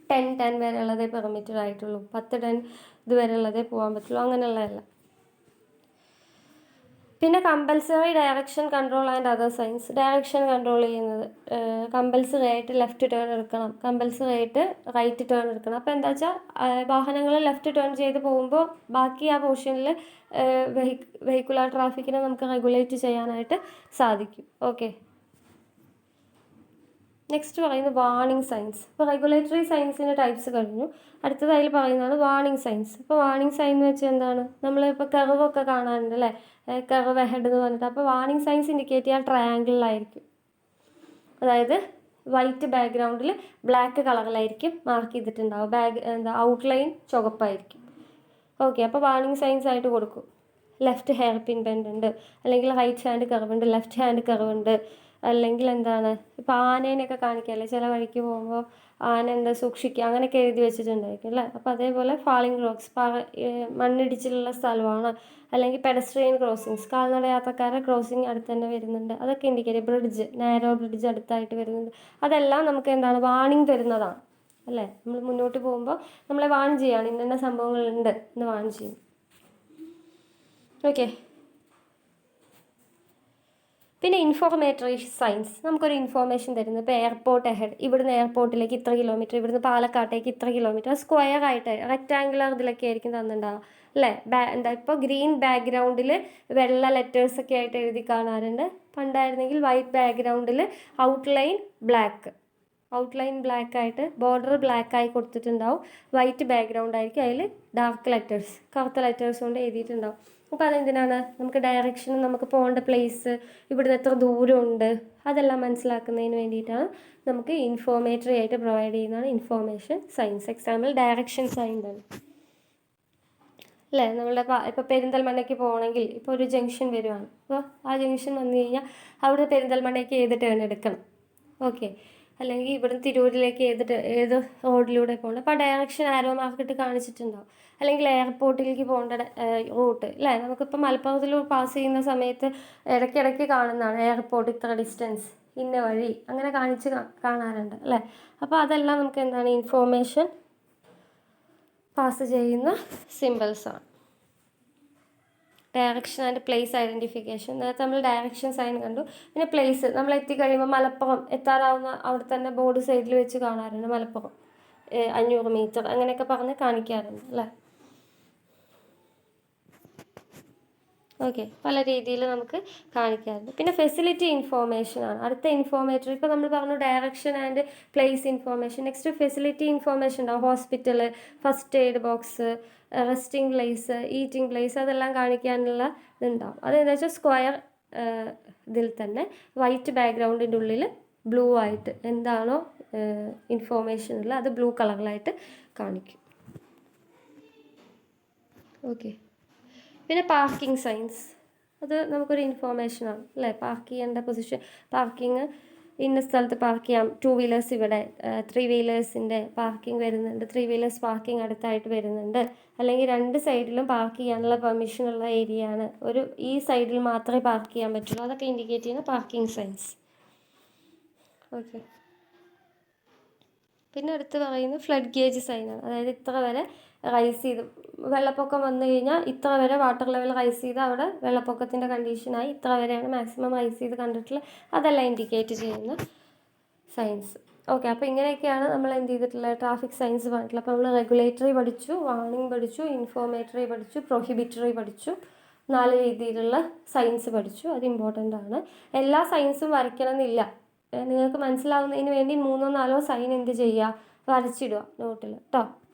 10 വരെ ഉള്ളതേ പെർമിറ്റഡ് ആയിട്ടുള്ളൂ, 10 ഇതുവരെ ഉള്ളതേ പോകാൻ പറ്റുള്ളൂ, അങ്ങനെയുള്ളതല്ല. പിന്നെ compulsory direction control and other signs, direction control ചെയ്യുന്നത് കമ്പൽസറി ആയിട്ട് ലെഫ്റ്റ് ടേൺ എടുക്കണം, കമ്പൽസറി ആയിട്ട് റൈറ്റ് ടേൺ എടുക്കണം. അപ്പോൾ എന്താ വെച്ചാൽ വാഹനങ്ങൾ ലെഫ്റ്റ് ടേൺ ചെയ്ത് പോകുമ്പോൾ ബാക്കി ആ പോർഷനിൽ വെഹിക്കുലർ ട്രാഫിക്കിനെ നമുക്ക് റെഗുലേറ്റ് ചെയ്യാനായിട്ട് സാധിക്കും. ഓക്കെ, നെക്സ്റ്റ് പറയുന്നത് വാർണിംഗ് സൈൻസ്. ഇപ്പോൾ റെഗുലേറ്ററി സൈൻസിൻ്റെ ടൈപ്സ് കഴിഞ്ഞു. അടുത്തതായി പറയുന്നതാണ് വാർണിംഗ് സൈൻസ്. ഇപ്പോൾ വാർണിംഗ് സൈൻ എന്ന് വെച്ചാൽ എന്താണ്, നമ്മളിപ്പോൾ കർവൊക്കെ കാണാറുണ്ട് അല്ലേ, കർവ് അഹെഡ് എന്ന് പറഞ്ഞിട്ട്. അപ്പോൾ വാർണിംഗ് സൈൻസ് ഇൻഡിക്കേറ്റ് ചെയ്യാൻ ട്രയാങ്കിളിലായിരിക്കും, അതായത് വൈറ്റ് ബാക്ക്ഗ്രൗണ്ടിൽ ബ്ലാക്ക് കളറിലായിരിക്കും മാർക്ക് ചെയ്തിട്ടുണ്ടാവും, ഔട്ട്ലൈൻ ചുവപ്പായിരിക്കും. ഓക്കെ, അപ്പോൾ വാർണിംഗ് സൈൻസ് ആയിട്ട് കൊടുക്കും. ലെഫ്റ്റ് ഹെയർ പിൻ ബെൻഡ് ഉണ്ട്, അല്ലെങ്കിൽ റൈറ്റ് ഹാൻഡ് കർവ് ഉണ്ട്, ലെഫ്റ്റ് ഹാൻഡ് കർവ് ഉണ്ട്, അല്ലെങ്കിൽ എന്താണ് ഇപ്പോൾ ആനേനെയൊക്കെ കാണിക്കാമല്ലേ, ചില വഴിക്ക് പോകുമ്പോൾ ആന എന്താ സൂക്ഷിക്കുക അങ്ങനെയൊക്കെ എഴുതി വെച്ചിട്ടുണ്ടായിരിക്കും അല്ലേ. അപ്പോൾ അതേപോലെ ഫാളിംഗ് റോക്സ്, മണ്ണിടിച്ചിലുള്ള സ്ഥലമാണ്, അല്ലെങ്കിൽ പെഡസ്ട്രിയൻ ക്രോസിങ്സ്, കാൽനട യാത്രക്കാരുടെ ക്രോസിങ് അടുത്ത് തന്നെ വരുന്നുണ്ട്, അതൊക്കെ ഇൻഡിക്കേറ്റ്. ബ്രിഡ്ജ്, നാരോ ബ്രിഡ്ജ് അടുത്തായിട്ട് വരുന്നുണ്ട്, അതെല്ലാം നമുക്ക് എന്താണ് വാർണിംഗ് തരുന്നതാണ് അല്ലേ. നമ്മൾ മുന്നോട്ട് പോകുമ്പോൾ നമ്മളെ വാൺ ചെയ്യാണ്, ഇന്ന സംഭവങ്ങളുണ്ട് എന്ന് വാൺ ചെയ്യും. ഓക്കെ, പിന്നെ ഇൻഫോർമേറ്ററി സൈൻസ്, നമുക്കൊരു ഇൻഫോർമേഷൻ തരുന്നത്. ഇപ്പോൾ എയർപോർട്ട് അഹെഡ്, ഇവിടുന്ന് എയർപോർട്ടിലേക്ക് ഇത്ര കിലോമീറ്റർ, ഇവിടുന്ന് പാലക്കാട്ടേക്ക് ഇത്ര കിലോമീറ്റർ, സ്ക്വയർ ആയിട്ട് റെക്റ്റാങ്കുലർ ഇതിലൊക്കെ ആയിരിക്കും തന്നിട്ടുണ്ടാവുക അല്ലേ. എന്താ ഇപ്പോൾ ഗ്രീൻ ബാക്ക്ഗ്രൗണ്ടിൽ വെള്ള ലെറ്റേഴ്സൊക്കെ ആയിട്ട് എഴുതി കാണാറുണ്ട്. പണ്ടായിരുന്നെങ്കിൽ വൈറ്റ് ബാക്ക്ഗ്രൗണ്ടിൽ ഔട്ട്ലൈൻ ബ്ലാക്ക് ആയിട്ട് ബോർഡർ ബ്ലാക്ക് ആയി കൊടുത്തിട്ടുണ്ടാവും, വൈറ്റ് ബാക്ക്ഗ്രൗണ്ട് ആയിരിക്കും, അതിൽ ഡാർക്ക് ലെറ്റേഴ്സ് കറുത്ത ലെറ്റേഴ്സ് കൊണ്ട് എഴുതിയിട്ടുണ്ടാവും. അപ്പോൾ അതെന്തിനാണ്, നമുക്ക് ഡയറക്ഷൻ, നമുക്ക് പോകേണ്ട പ്ലേസ്, ഇവിടുന്ന് എത്ര ദൂരമുണ്ട്, അതെല്ലാം മനസ്സിലാക്കുന്നതിന് വേണ്ടിയിട്ടാണ് നമുക്ക് ഇൻഫോർമേറ്ററി ആയിട്ട് പ്രൊവൈഡ് ചെയ്യുന്നതാണ് information science. Example direction sign തന്നെ അല്ലേ. നമ്മളുടെ ഇപ്പോൾ പെരിന്തൽമണ്ണയ്ക്ക് പോകണമെങ്കിൽ ഇപ്പോൾ ഒരു ജംഗ്ഷൻ വരുവാണ്, അപ്പോൾ ആ ജംഗ്ഷൻ വന്നു കഴിഞ്ഞാൽ അവിടെ പെരിന്തൽമണ്ണയ്ക്ക് ഏത് ടേൺ എടുക്കണം, ഓക്കെ, അല്ലെങ്കിൽ ഇവിടുന്ന് തിരൂരിലേക്ക് ഏത് റോഡിലൂടെ പോകണം, അപ്പോൾ ഡയറക്ഷൻ ആരോ മാർക്കിട്ട് കാണിച്ചിട്ടുണ്ടാവും. അല്ലെങ്കിൽ എയർപോർട്ടിലേക്ക് പോകേണ്ട റൂട്ട് അല്ലേ, നമുക്കിപ്പോൾ മലപ്പുറത്തിലൂടെ പാസ് ചെയ്യുന്ന സമയത്ത് ഇടയ്ക്കിടയ്ക്ക് കാണുന്നതാണ് എയർപോർട്ട് ഇത്ര ഡിസ്റ്റൻസ്, ഇന്ന വഴി, അങ്ങനെ കാണാറുണ്ട് അല്ലേ. അപ്പോൾ അതെല്ലാം നമുക്ക് എന്താണ് ഇൻഫോർമേഷൻ പാസ് ചെയ്യുന്ന സിമ്പിൾസാണ്. ഡയറക്ഷൻ ആൻഡ് പ്ലേസ് ഐഡൻറ്റിഫിക്കേഷൻ, നേരത്തെ നമ്മൾ ഡയറക്ഷൻ സൈൻ കണ്ടു. പിന്നെ പ്ലേസ്, നമ്മൾ എത്തിക്കഴിയുമ്പോൾ മലപ്പുറം എത്താറാവുന്ന അവിടെ തന്നെ ബോർഡ് സൈഡിൽ വെച്ച് കാണാറുണ്ട്, മലപ്പുറം 500 മീറ്റർ അങ്ങനെയൊക്കെ പറഞ്ഞ് കാണിക്കാറുണ്ട് അല്ലേ. ഓക്കെ, പല രീതിയിൽ നമുക്ക് കാണിക്കാറുണ്ട്. പിന്നെ ഫെസിലിറ്റി ഇൻഫോർമേഷനാണ് അടുത്ത ഇൻഫോർമേറ്ററി. ഇപ്പോൾ നമ്മൾ പറഞ്ഞു direction and place information. Next facility information ഉണ്ടാവും. Hospital, first aid box, resting place, eating place, അതെല്ലാം കാണിക്കാനുള്ള ഇതുണ്ടാവും. അതെന്താ വെച്ചാൽ സ്ക്വയർ ഇതിൽ തന്നെ വൈറ്റ് ബാക്ക്ഗ്രൗണ്ടിൻ്റെ ഉള്ളിൽ ബ്ലൂ ആയിട്ട് എന്താണോ ഇൻഫോർമേഷൻ ഉള്ളത് അത് ബ്ലൂ കളറിലായിട്ട് കാണിക്കും. ഓക്കെ, പിന്നെ പാർക്കിംഗ് സൈൻസ്, അത് നമുക്കൊരു ഇൻഫോർമേഷനാണ് അല്ലേ. പാർക്ക് ചെയ്യേണ്ട പൊസിഷൻ, പാർക്കിങ് ഇന്ന സ്ഥലത്ത് പാർക്ക് ചെയ്യാം, 2 വീലേഴ്സ് ഇവിടെ, 3 വീലേഴ്സിൻ്റെ പാർക്കിംഗ് വരുന്നുണ്ട്, 3 വീലേഴ്സ് പാർക്കിംഗ് അടുത്തായിട്ട് വരുന്നുണ്ട്, അല്ലെങ്കിൽ 2 സൈഡിലും പാർക്ക് ചെയ്യാനുള്ള പെർമിഷനുള്ള ഏരിയ ആണ്, ഈ സൈഡിൽ മാത്രമേ പാർക്ക് ചെയ്യാൻ പറ്റുള്ളൂ, അതൊക്കെ ഇൻഡിക്കേറ്റ് ചെയ്യുന്ന പാർക്കിംഗ് സൈൻസ്. ഓക്കെ, പിന്നെ അടുത്ത് പറയുന്നത് ഫ്ലഡ് ഗേജ് സൈനാണ്. അതായത് ഇത്ര വരെ റൈസ് ചെയ്ത് വെള്ളപ്പൊക്കം വന്നു കഴിഞ്ഞാൽ ഇത്ര വരെ വാട്ടർ ലെവൽ റൈസ് ചെയ്ത് അവിടെ വെള്ളപ്പൊക്കത്തിൻ്റെ കണ്ടീഷനായി ഇത്ര വരെയാണ് മാക്സിമം റൈസ് ചെയ്ത് കണ്ടിട്ടുള്ളത്. അതെല്ലാം ഇൻഡിക്കേറ്റ് ചെയ്യുന്ന സയൻസ്. ഓക്കെ, അപ്പോൾ ഇങ്ങനെയൊക്കെയാണ് നമ്മൾ എന്ത് ചെയ്തിട്ടുള്ളത്, ട്രാഫിക് സയൻസ് പറഞ്ഞിട്ടുള്ളത്. അപ്പോൾ നമ്മൾ റെഗുലേറ്ററി പഠിച്ചു, വാർണിംഗ് പഠിച്ചു, ഇൻഫോർമേറ്ററി പഠിച്ചു, പ്രൊഹിബിറ്ററി പഠിച്ചു, 4 രീതിയിലുള്ള സയൻസ് പഠിച്ചു. അത് ഇമ്പോർട്ടൻ്റ് ആണ്. എല്ലാ സയൻസും വരയ്ക്കണം എന്നില്ല. നിങ്ങൾക്ക് മനസ്സിലാവുന്നതിന് വേണ്ടി 3 or 4 സൈൻ എന്ത് ചെയ്യുക, വരച്ചിടുക നോട്ടിൽ കേട്ടോ.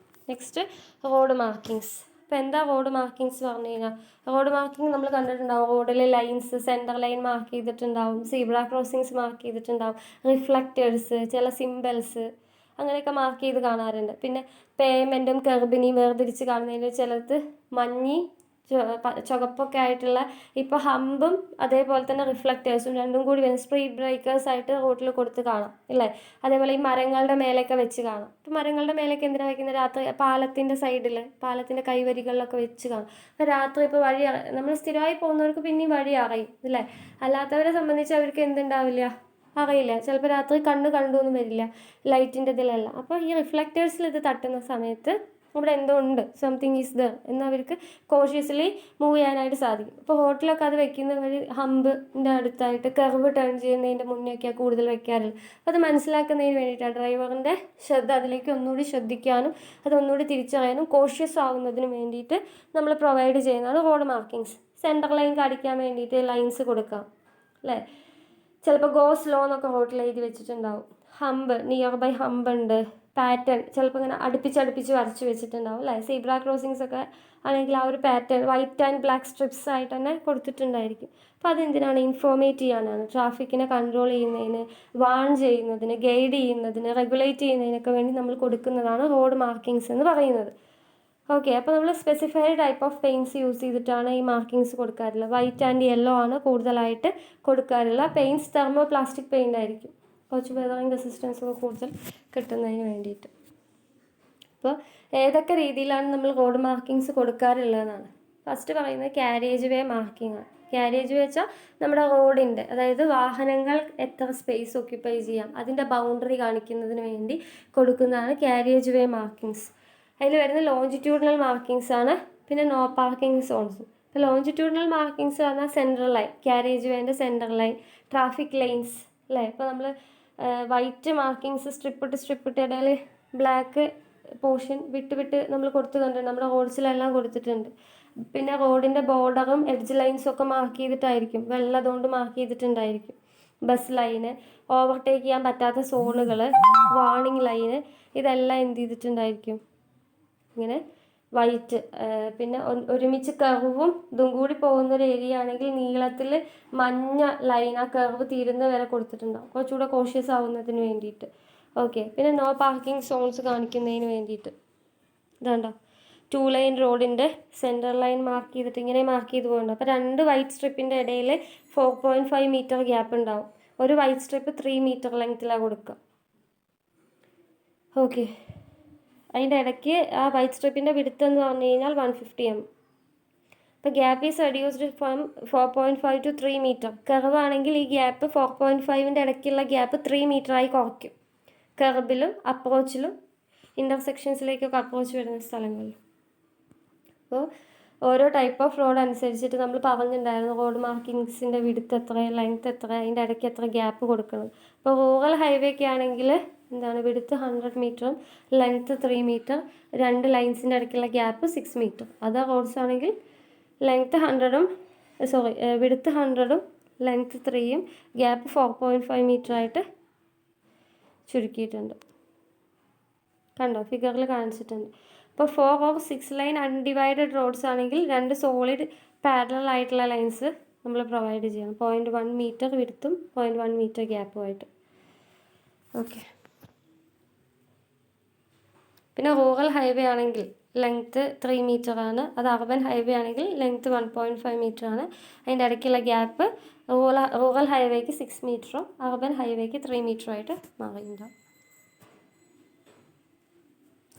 Next road markings. അപ്പോൾ എന്താ റോഡ് മാർക്കിങ്സ് പറഞ്ഞു കഴിഞ്ഞാൽ, റോഡ് മാർക്കിംഗ് നമ്മൾ കണ്ടിട്ടുണ്ടാവും. റോഡിലെ ലൈൻസ്, സെൻറ്റർ ലൈൻ മാർക്ക് ചെയ്തിട്ടുണ്ടാവും, സീബ്ര ക്രോസിങ്സ് മാർക്ക് ചെയ്തിട്ടുണ്ടാവും, റിഫ്ലക്റ്റേഴ്സ്, ചില സിംബൽസ് അങ്ങനെയൊക്കെ മാർക്ക് ചെയ്ത് കാണാറുണ്ട്. പിന്നെ പേയ്മെൻറ്റും കെർബിനെയും വേർതിരിച്ച് കാണുന്നതിന് ചിലത് മഞ്ഞി ചുവപ്പൊക്കെ ആയിട്ടുള്ള, ഇപ്പോൾ ഹമ്പും അതേപോലെ തന്നെ റിഫ്ലക്റ്റേഴ്സും രണ്ടും കൂടി വരുന്ന സ്പീഡ് ബ്രേക്കേഴ്സ് ആയിട്ട് റോഡിൽ കൊടുത്ത് കാണാം ഇല്ലേ. അതേപോലെ ഈ മരങ്ങളുടെ മേലെയൊക്കെ വെച്ച് കാണാം. ഇപ്പോൾ മരങ്ങളുടെ മേലേക്ക് എന്തിനാണ് വയ്ക്കുന്നത്, രാത്രി പാലത്തിൻ്റെ സൈഡിൽ, പാലത്തിൻ്റെ കൈവരികളിലൊക്കെ വെച്ച് കാണാം. അപ്പോൾ രാത്രി ഇപ്പോൾ വഴി നമ്മൾ സ്ഥിരമായി പോകുന്നവർക്ക് പിന്നെയും വഴി അറിയും ഇല്ലേ. അല്ലാത്തവരെ സംബന്ധിച്ച് അവർക്ക് എന്തുണ്ടാവില്ല, അറിയില്ല. ചിലപ്പോൾ രാത്രി കണ്ടൊന്നും വരില്ല ലൈറ്റിൻ്റെ ഇതിലല്ല. അപ്പോൾ ഈ റിഫ്ലക്റ്റേഴ്സിൽ ഇത് തട്ടുന്ന സമയത്ത് അവിടെ എന്തോ ഉണ്ട്, സംതിങ് ഈസ് ദർ എന്നവർക്ക് കോഷ്യസ്ലി മൂവ് ചെയ്യാനായിട്ട് സാധിക്കും. ഇപ്പോൾ ഹോട്ടലൊക്കെ അത് വെക്കുന്നവർ ഹമ്പിൻ്റെ അടുത്തായിട്ട് കർവ് ടേൺ ചെയ്യുന്നതിൻ്റെ മുന്നേയൊക്കെയാണ് കൂടുതൽ വെക്കാറുള്ളത്. അപ്പോൾ അത് മനസ്സിലാക്കുന്നതിന് വേണ്ടിയിട്ടാണ് ഡ്രൈവറിൻ്റെ ശ്രദ്ധ അതിലേക്ക് ഒന്നുകൂടി ശ്രദ്ധിക്കാനും അതൊന്നുകൂടി തിരിച്ചറിയാനും കോഷ്യസ് ആവുന്നതിന് വേണ്ടിയിട്ട് നമ്മൾ പ്രൊവൈഡ് ചെയ്യുന്നതാണ് റോഡ് മാർക്കിങ്സ്. സെൻറ്റർ ലൈൻ കാണിക്കാൻ വേണ്ടിയിട്ട് ലൈൻസ് കൊടുക്കാം അല്ലേ. ചിലപ്പോൾ ഗോ സ്ലോ എന്നൊക്കെ റോട്ടിൽ എഴുതി വെച്ചിട്ടുണ്ടാവും. ഹമ്പ്, നിയർ ബൈ ഹമ്പ് ഉണ്ട്. പാറ്റേൺ ചിലപ്പോൾ ഇങ്ങനെ അടുപ്പിച്ച് വരച്ച് വെച്ചിട്ടുണ്ടാവും അല്ലേ. സീബ്ര ക്രോസിങ്സ് ഒക്കെ ആണെങ്കിൽ ആ ഒരു pattern white and black strips ആയിട്ട് തന്നെ കൊടുത്തിട്ടുണ്ടായിരിക്കും. അപ്പോൾ അതെന്തിനാണ്, ഇൻഫോർമേറ്റ് ചെയ്യാനാണ്, ട്രാഫിക്കിനെ കൺട്രോൾ ചെയ്യുന്നതിന്, വാൺ ചെയ്യുന്നതിന്, ഗൈഡ് ചെയ്യുന്നതിന്, റെഗുലേറ്റ് ചെയ്യുന്നതിനൊക്കെ വേണ്ടി നമ്മൾ കൊടുക്കുന്നതാണ് റോഡ് മാർക്കിങ്സ് എന്ന് പറയുന്നത്. ഓക്കെ, അപ്പോൾ നമ്മൾ specified type of paints use ചെയ്തിട്ടാണ് ഈ മാർക്കിങ്സ് കൊടുക്കാറുള്ളത്. വൈറ്റ് ആൻഡ് യെല്ലോ ആണ് കൂടുതലായിട്ട് കൊടുക്കാറുള്ള പെയിൻറ്റ്സ്. തെർമോ പ്ലാസ്റ്റിക് പെയിൻ്റ് ആയിരിക്കും, കുറച്ച് വെതറിങ് റെസിസ്റ്റൻസ് ഒക്കെ കൂടുതൽ കിട്ടുന്നതിന് വേണ്ടിയിട്ട്. അപ്പോൾ ഏതൊക്കെ രീതിയിലാണ് നമ്മൾ റോഡ് മാർക്കിങ്സ് കൊടുക്കാറുള്ളതെന്നാണ്. ഫസ്റ്റ് പറയുന്നത് ക്യാരേജ് വേ മാർക്കിംഗ് ആണ്. ക്യാരേജ് വേ വെച്ചാൽ നമ്മുടെ റോഡിൻ്റെ, അതായത് വാഹനങ്ങൾ എത്ര സ്പേസ് ഒക്യുപ്പൈ ചെയ്യാം അതിൻ്റെ ബൗണ്ടറി കാണിക്കുന്നതിന് വേണ്ടി കൊടുക്കുന്നതാണ് ക്യാരേജ് വേ മാർക്കിങ്സ്. അതിൽ വരുന്ന ലോഞ്ചിറ്റ്യൂഡിനൽ മാർക്കിങ്സ് ആണ്. പിന്നെ നോ പാർക്കിംഗ് സോൺസ്. ഇപ്പോൾ ലോഞ്ചിറ്റ്യൂഡിനൽ മാർക്കിങ്സ് പറഞ്ഞാൽ സെൻട്രൽ ലൈൻ, ക്യാരേജ് വേൻ്റെ സെൻട്രൽ ലൈൻ, ട്രാഫിക് ലൈൻസ് അല്ലേ. ഇപ്പോൾ നമ്മൾ വൈറ്റ് മാർക്കിങ്സ് സ്ട്രിപ്പിട്ട് ഇടയിൽ ബ്ലാക്ക് പോർഷൻ വിട്ട് നമ്മൾ കൊടുത്തു കണ്ടിട്ടുണ്ട്, നമ്മുടെ റോഡ്സിലെല്ലാം കൊടുത്തിട്ടുണ്ട്. പിന്നെ റോഡിൻ്റെ ബോർഡറും എഡ്ജ് ലൈൻസും ഒക്കെ മാർക്ക് ചെയ്തിട്ടായിരിക്കും, വെള്ളതുകൊണ്ട് മാർക്ക് ചെയ്തിട്ടുണ്ടായിരിക്കും. ബസ് ലൈന്, ഓവർടേക്ക് ചെയ്യാൻ പറ്റാത്ത സോണുകൾ, വാർണിംഗ് ലൈന്, ഇതെല്ലാം എന്ത് ചെയ്തിട്ടുണ്ടായിരിക്കും ഇങ്ങനെ വൈറ്റ്. പിന്നെ ഒരുമിച്ച് കർവും ഇതും കൂടി പോകുന്നൊരു ഏരിയ ആണെങ്കിൽ നീളത്തിൽ മഞ്ഞ ലൈൻ, ആ കർവ് തീരുന്ന വരെ കൊടുത്തിട്ടുണ്ടാവും, കുറച്ചുകൂടെ കോഷ്യസ് ആവുന്നതിന് വേണ്ടിയിട്ട്. ഓക്കെ, പിന്നെ നോ പാർക്കിംഗ് സോൺസ് കാണിക്കുന്നതിന് വേണ്ടിയിട്ട് ഇതാണ്ടോ 2 ലൈൻ റോഡിൻ്റെ സെൻറ്റർ ലൈൻ മാർക്ക് ചെയ്തിട്ട് ഇങ്ങനെ മാർക്ക് ചെയ്ത് പോകുന്നുണ്ട്. അപ്പോൾ 2 വൈറ്റ് സ്ട്രിപ്പിൻ്റെ ഇടയിൽ 4.5 മീറ്റർ ഗ്യാപ്പ് ഉണ്ടാവും. ഒരു വൈറ്റ് സ്ട്രിപ്പ് 3 മീറ്റർ ലെങ്ത്തിലാണ് കൊടുക്കുക. ഓക്കെ, അതിൻ്റെ ഇടയ്ക്ക് ആ വൈറ്റ് സ്ട്രിപ്പിൻ്റെ വിഡ്ത്ത് എന്ന് പറഞ്ഞു കഴിഞ്ഞാൽ 150 mm. അപ്പോൾ gap is reduced from 4.5 to 3 metre. കർവാണെങ്കിൽ ഈ ഗ്യാപ്പ് 4.5ൻ്റെ ഇടയ്ക്കുള്ള ഗ്യാപ്പ് 3 മീറ്ററായി കുറയ്ക്കും. കർബിലും അപ്രോച്ചിലും ഇൻ്റർസെക്ഷൻസിലേക്കൊക്കെ അപ്രോച്ച് വരുന്ന സ്ഥലങ്ങളിൽ. അപ്പോൾ ഓരോ ടൈപ്പ് ഓഫ് റോഡ് അനുസരിച്ചിട്ട് നമ്മൾ പറഞ്ഞിട്ടുണ്ടായിരുന്നു റോഡ് മാർക്കിങ്സിൻ്റെ വിഡ്ത്ത് എത്ര, ലെങ്ത്ത് എത്ര, അതിൻ്റെ ഇടയ്ക്ക് എത്ര ഗ്യാപ്പ് കൊടുക്കണം. ഇപ്പോൾ റൂറൽ ഹൈവേ ഒക്കെ ആണെങ്കിൽ എന്താണ് വിഡ്ത്ത് 100 മീറ്ററും ലെങ്ത്ത് 3 മീറ്റർ, 2 ലൈൻസിൻ്റെ ഇടയ്ക്കുള്ള ഗ്യാപ്പ് 6 മീറ്റർ. അതർ റോഡ്സ് ആണെങ്കിൽ വിഡ്ത്ത് 100ഉം ലെങ്ത്ത് 3ഉം ഗ്യാപ്പ് 4.5 മീറ്ററായിട്ട് ചുരുക്കിയിട്ടുണ്ട്. കണ്ടോ, ഫിഗറിൽ കാണിച്ചിട്ടുണ്ട്. ഇപ്പോൾ 4 or 6 ലൈൻ അൺഡിവൈഡഡ് റോഡ്സ് ആണെങ്കിൽ 2 സോളിഡ് പാരലൽ ആയിട്ടുള്ള ലൈൻസ് നമ്മൾ പ്രൊവൈഡ് ചെയ്യണം. 0.1 മീറ്റർ വിഡ്ത്തും 0.1 മീറ്റർ ഗ്യാപ്പുമായിട്ട്. ഓക്കെ, പിന്നെ റൂറൽ ഹൈവേ ആണെങ്കിൽ ലെങ്ത്ത് 3 മീറ്ററാണ്. അത് അർബൻ ഹൈവേ ആണെങ്കിൽ ലെങ്ത്ത് 1.5 മീറ്ററാണ്. അതിൻ്റെ ഇടയ്ക്കുള്ള ഗ്യാപ്പ് റൂറൽ ഹൈവേക്ക് 6 മീറ്ററും അർബൻ ഹൈവേക്ക് 3 മീറ്ററുമായിട്ട് മാറിയിട്ടുണ്ടാവും.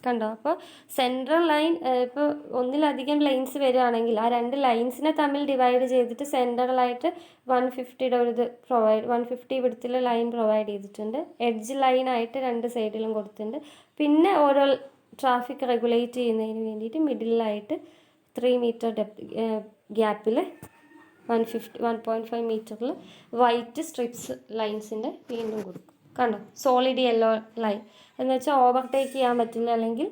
കണ്ടോ? അപ്പോൾ സെൻട്രൽ ലൈൻ ഇപ്പോൾ ഒന്നിലധികം ലൈൻസ് വരികയാണെങ്കിൽ ആ 2 ലൈൻസിനെ തമ്മിൽ ഡിവൈഡ് ചെയ്തിട്ട് സെൻട്രലായിട്ട് 150യുടെ ഒരു ഇത് 150 വിഡ്ത്തിൽ ലൈൻ പ്രൊവൈഡ് ചെയ്തിട്ടുണ്ട്. എഡ്ജ് ലൈനായിട്ട് 2 സൈഡിലും കൊടുത്തിട്ടുണ്ട്. പിന്നെ ഓരോ ട്രാഫിക് റെഗുലേറ്റ് ചെയ്യുന്നതിന് വേണ്ടിയിട്ട് മിഡിലായിട്ട് 3 മീറ്റർ ഗ്യാപ്പിൽ 1.5 മീറ്ററിൽ വൈറ്റ് സ്ട്രിപ്സ് ലൈൻസിൻ്റെ വീണ്ടും കൊടുക്കും. കണ്ടോ? സോളിഡ് യെല്ലോ ലൈൻ എന്ന് വെച്ചാൽ ഓവർടേക്ക് ചെയ്യാൻ പറ്റില്ല, അല്ലെങ്കിൽ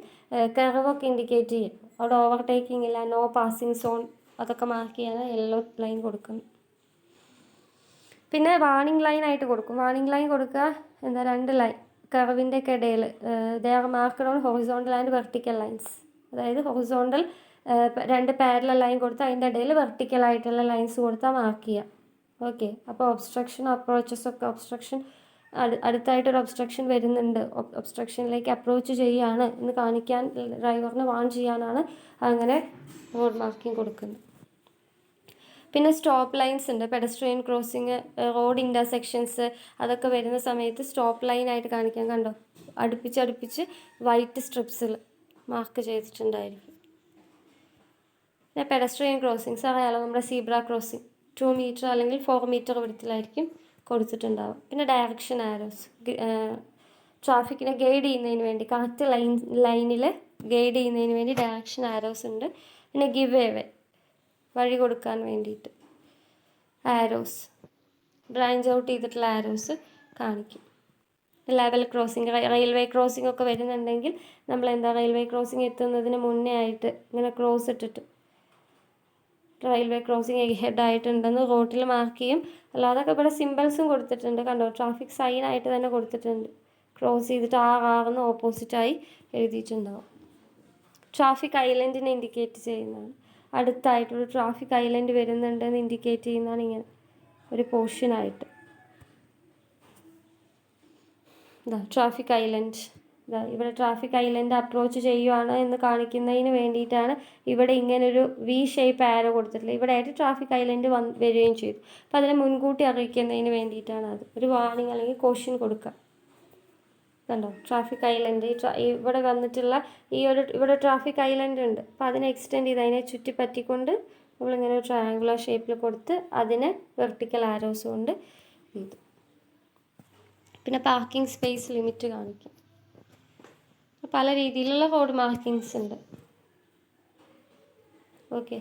കർവൊക്കെ ഇൻഡിക്കേറ്റ് ചെയ്യും. അവിടെ ഓവർടേക്കിംഗ് ഇല്ല, നോ പാസിങ് സോൺ, അതൊക്കെ മാർക്ക് ചെയ്യാൻ യെല്ലോ ലൈൻ കൊടുക്കുന്നു. പിന്നെ വാണിംഗ് ലൈൻ ആയിട്ട് കൊടുക്കും. വാണിംഗ് ലൈൻ കൊടുക്കുക എന്താ, 2 ലൈൻ കർവിൻ്റെ ഒക്കെ ഇടയിൽ they are marked on horizontal and vertical lines. അതായത് ഹൊറിസോണ്ടൽ 2 പാരലൽ ലൈൻ കൊടുത്ത് അതിൻ്റെ ഇടയിൽ വെർട്ടിക്കലായിട്ടുള്ള ലൈൻസ് കൊടുത്താൽ മാർക്ക് ചെയ്യാം. ഓക്കെ. അപ്പോൾ ഒബ്സ്ട്രക്ഷൻ അപ്രോച്ചസ് ഒക്കെ അടുത്തായിട്ടൊരു ഒബ്സ്ട്രക്ഷൻ വരുന്നുണ്ട്, ഒബ്സ്ട്രക്ഷനിലേക്ക് അപ്രോച്ച് ചെയ്യുകയാണ് എന്ന് കാണിക്കാൻ ഡ്രൈവറിനെ വാൺ ചെയ്യാനാണ് അങ്ങനെ റോഡ് മാർക്കിംഗ് കൊടുക്കുന്നത്. പിന്നെ സ്റ്റോപ്പ് ലൈൻസ് ഉണ്ട്, പെഡസ്ട്രിയൻ ക്രോസിങ്, റോഡ് ഇൻ്റർസെക്ഷൻസ്, അതൊക്കെ വരുന്ന സമയത്ത് സ്റ്റോപ്പ് ലൈനായിട്ട് കാണിക്കാൻ. കണ്ടോ? അടുപ്പിച്ച് വൈറ്റ് സ്ട്രിപ്സിൽ മാർക്ക് ചെയ്തിട്ടുണ്ടായിരിക്കും. പിന്നെ പെഡസ്ട്രിയൻ ക്രോസിങ്സ് അറിയാലോ, നമ്മുടെ സീബ്ര ക്രോസിങ് 2 മീറ്റർ അല്ലെങ്കിൽ 4 മീറ്റർ വിടത്തിലായിരിക്കും കൊടുത്തിട്ടുണ്ടാവും. പിന്നെ ഡയറക്ഷൻ ആരോസ്, ട്രാഫിക്കിനെ ഗൈഡ് ചെയ്യുന്നതിന് വേണ്ടി, കറക്റ്റ് ലൈനിൽ ഗൈഡ് ചെയ്യുന്നതിന് വേണ്ടി ഡയറക്ഷൻ ആരോസ് ഉണ്ട്. പിന്നെ ഗിവ് എവേ, വഴി കൊടുക്കാൻ വേണ്ടിയിട്ട് ആരോസ്, ബ്രാഞ്ച് ഔട്ട് ചെയ്തിട്ടുള്ള ആരോസ് കാണിക്കും. ലെവൽ ക്രോസിങ്, റെയിൽവേ ക്രോസിംഗ് ഒക്കെ വരുന്നുണ്ടെങ്കിൽ നമ്മൾ എന്താ, റെയിൽവേ ക്രോസിംഗ് എത്തുന്നതിന് മുന്നേ ആയിട്ട് ഇങ്ങനെ ക്രോസ് ഇട്ടിട്ട് റെയിൽവേ ക്രോസിംഗ് ഹെഡായിട്ടുണ്ടെന്ന് റോട്ടിൽ മാർക്ക് ചെയ്യും. അല്ലാതെ ഇവിടെ സിമ്പിൾസും കൊടുത്തിട്ടുണ്ട്. കണ്ടോ? ട്രാഫിക് സൈൻ ആയിട്ട് തന്നെ കൊടുത്തിട്ടുണ്ട്. ക്രോസ് ചെയ്തിട്ട് ആർന്ന് ഓപ്പോസിറ്റായി എഴുതിയിട്ടുണ്ടാവും. ട്രാഫിക് ഐലൻഡിനെ ഇൻഡിക്കേറ്റ് ചെയ്യുന്നതാണ്. അടുത്തായിട്ടൊരു ട്രാഫിക് ഐലൻഡ് വരുന്നുണ്ടെന്ന് ഇൻഡിക്കേറ്റ് ചെയ്യുന്നതാണ് ഇങ്ങനെ ഒരു പോർഷനായിട്ട്. ട്രാഫിക് ഐലൻഡ്, ഇവിടെ ട്രാഫിക് ഐലൻഡ് അപ്രോച്ച് ചെയ്യുവാണ് എന്ന് കാണിക്കുന്നതിന് വേണ്ടിയിട്ടാണ് ഇവിടെ ഇങ്ങനൊരു വി ഷേപ്പ് ആരോ കൊടുത്തിട്ടുള്ളത്. ഇവിടെ ആയിട്ട് ട്രാഫിക് ഐലൻഡ് വരികയും ചെയ്തു. അപ്പോൾ അതിനെ മുൻകൂട്ടി അറിയിക്കുന്നതിന് വേണ്ടിയിട്ടാണ് അത് ഒരു വാർണിംഗ് അല്ലെങ്കിൽ കോഷൻ കൊടുക്കുക. കണ്ടോ? ട്രാഫിക് ഐലൻഡ് ഇവിടെ വന്നിട്ടുള്ള ഇവിടെ ട്രാഫിക് ഐലൻഡ് ഉണ്ട്. അപ്പോൾ അതിനെ എക്സ്റ്റെൻഡ് ചെയ്ത് അതിനെ ചുറ്റിപ്പറ്റിക്കൊണ്ട് നമ്മളിങ്ങനെ ഒരു ട്രയാങ്കുലർ ഷേപ്പിൽ കൊടുത്ത് അതിനെ വെർട്ടിക്കൽ ആരോസ് കൊണ്ട് ചെയ്തു. പിന്നെ പാർക്കിംഗ് സ്പേസ് ലിമിറ്റ് കാണിക്കും. പല രീതിയിലുള്ള റോഡ് മാർക്കിങ്സ് ഉണ്ട്. ഓക്കെ.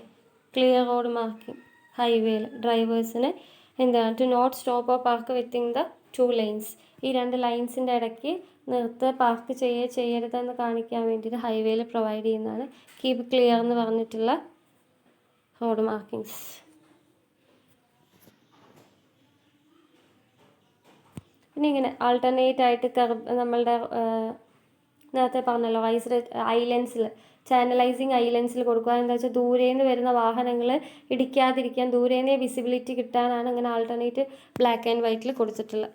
ക്ലിയർ റോഡ് മാർക്കിംഗ് ഹൈവേയിൽ ഡ്രൈവേഴ്സിന് എന്താണ്, to not stop or park within the 2 lines, ഈ 2 ലൈൻസിൻ്റെ ഇടയ്ക്ക് നിർത്ത്, പാർക്ക് ചെയ്യരുതെന്ന് കാണിക്കാൻ വേണ്ടിയിട്ട് ഹൈവേയിൽ പ്രൊവൈഡ് ചെയ്യുന്നതാണ് കീപ് ക്ലിയർ എന്ന് പറഞ്ഞിട്ടുള്ള റോഡ് മാർക്കിങ്സ്. പിന്നെ ഇങ്ങനെ ആൾട്ടർനേറ്റ് ആയിട്ട് നമ്മളുടെ നേരത്തെ പറഞ്ഞല്ലോ ഐലൻഡ്സിൽ, ചാനലൈസിങ് ഐലൻഡ്സിൽ കൊടുക്കുക. എന്താ വെച്ചാൽ ദൂരേന്ന് വരുന്ന വാഹനങ്ങൾ ഇടിക്കാതിരിക്കാൻ, ദൂരേന്ന് വിസിബിലിറ്റി കിട്ടാനാണ് ഇങ്ങനെ ആൾട്ടർനേറ്റ് ബ്ലാക്ക് ആൻഡ് വൈറ്റിൽ കൊടുത്തിട്ടുള്ളത്.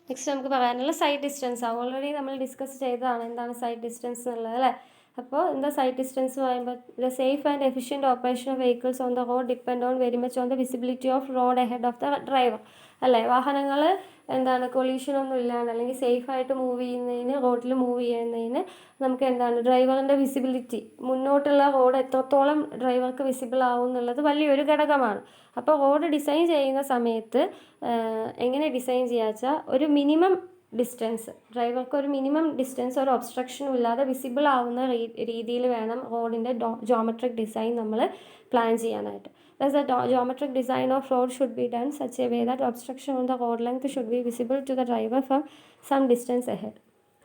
നെക്സ്റ്റ് നമുക്ക് പറയാനുള്ള സൈഡ് ഡിസ്റ്റൻസ്. ഓൾറെഡി നമ്മൾ ഡിസ്കസ് ചെയ്തതാണ് എന്താണ് സൈഡ് ഡിസ്റ്റൻസ് എന്നുള്ളത്, അല്ലേ? അപ്പോൾ എന്താ സൈഡ് ഡിസ്റ്റൻസ് പറയുമ്പോൾ, the safe and efficient operation of vehicles on the road depend on very much on the visibility off road ahead of the driver, അല്ലേ? വാഹനങ്ങൾ എന്താണ് കൊളീഷനൊന്നും ഇല്ലാണ്ട് അല്ലെങ്കിൽ സേഫായിട്ട് മൂവ് ചെയ്യുന്നതിന്, റോഡിൽ മൂവ് ചെയ്യുന്നതിന് നമുക്ക് എന്താണ് ഡ്രൈവറിൻ്റെ വിസിബിലിറ്റി, മുന്നോട്ടുള്ള റോഡ് എത്രത്തോളം ഡ്രൈവർക്ക് വിസിബിൾ ആവും എന്നുള്ളത് വലിയൊരു ഘടകമാണ്. അപ്പോൾ റോഡ് ഡിസൈൻ ചെയ്യുന്ന സമയത്ത് എങ്ങനെ ഡിസൈൻ ചെയ്യുക വെച്ചാൽ, ഒരു മിനിമം ഡിസ്റ്റൻസ്, ഡ്രൈവർക്ക് ഒരു മിനിമം ഡിസ്റ്റൻസ് ഒരു ഒബ്സ്ട്രക്ഷനും ഇല്ലാതെ വിസിബിൾ ആവുന്ന രീതിയിൽ വേണം റോഡിൻ്റെ ജോമെട്രിക് ഡിസൈൻ നമ്മൾ പ്ലാൻ ചെയ്യാനായിട്ട്. Thus, the geometric design of road should be done such a way that obstruction on the road length should be visible to the driver from some distance ahead.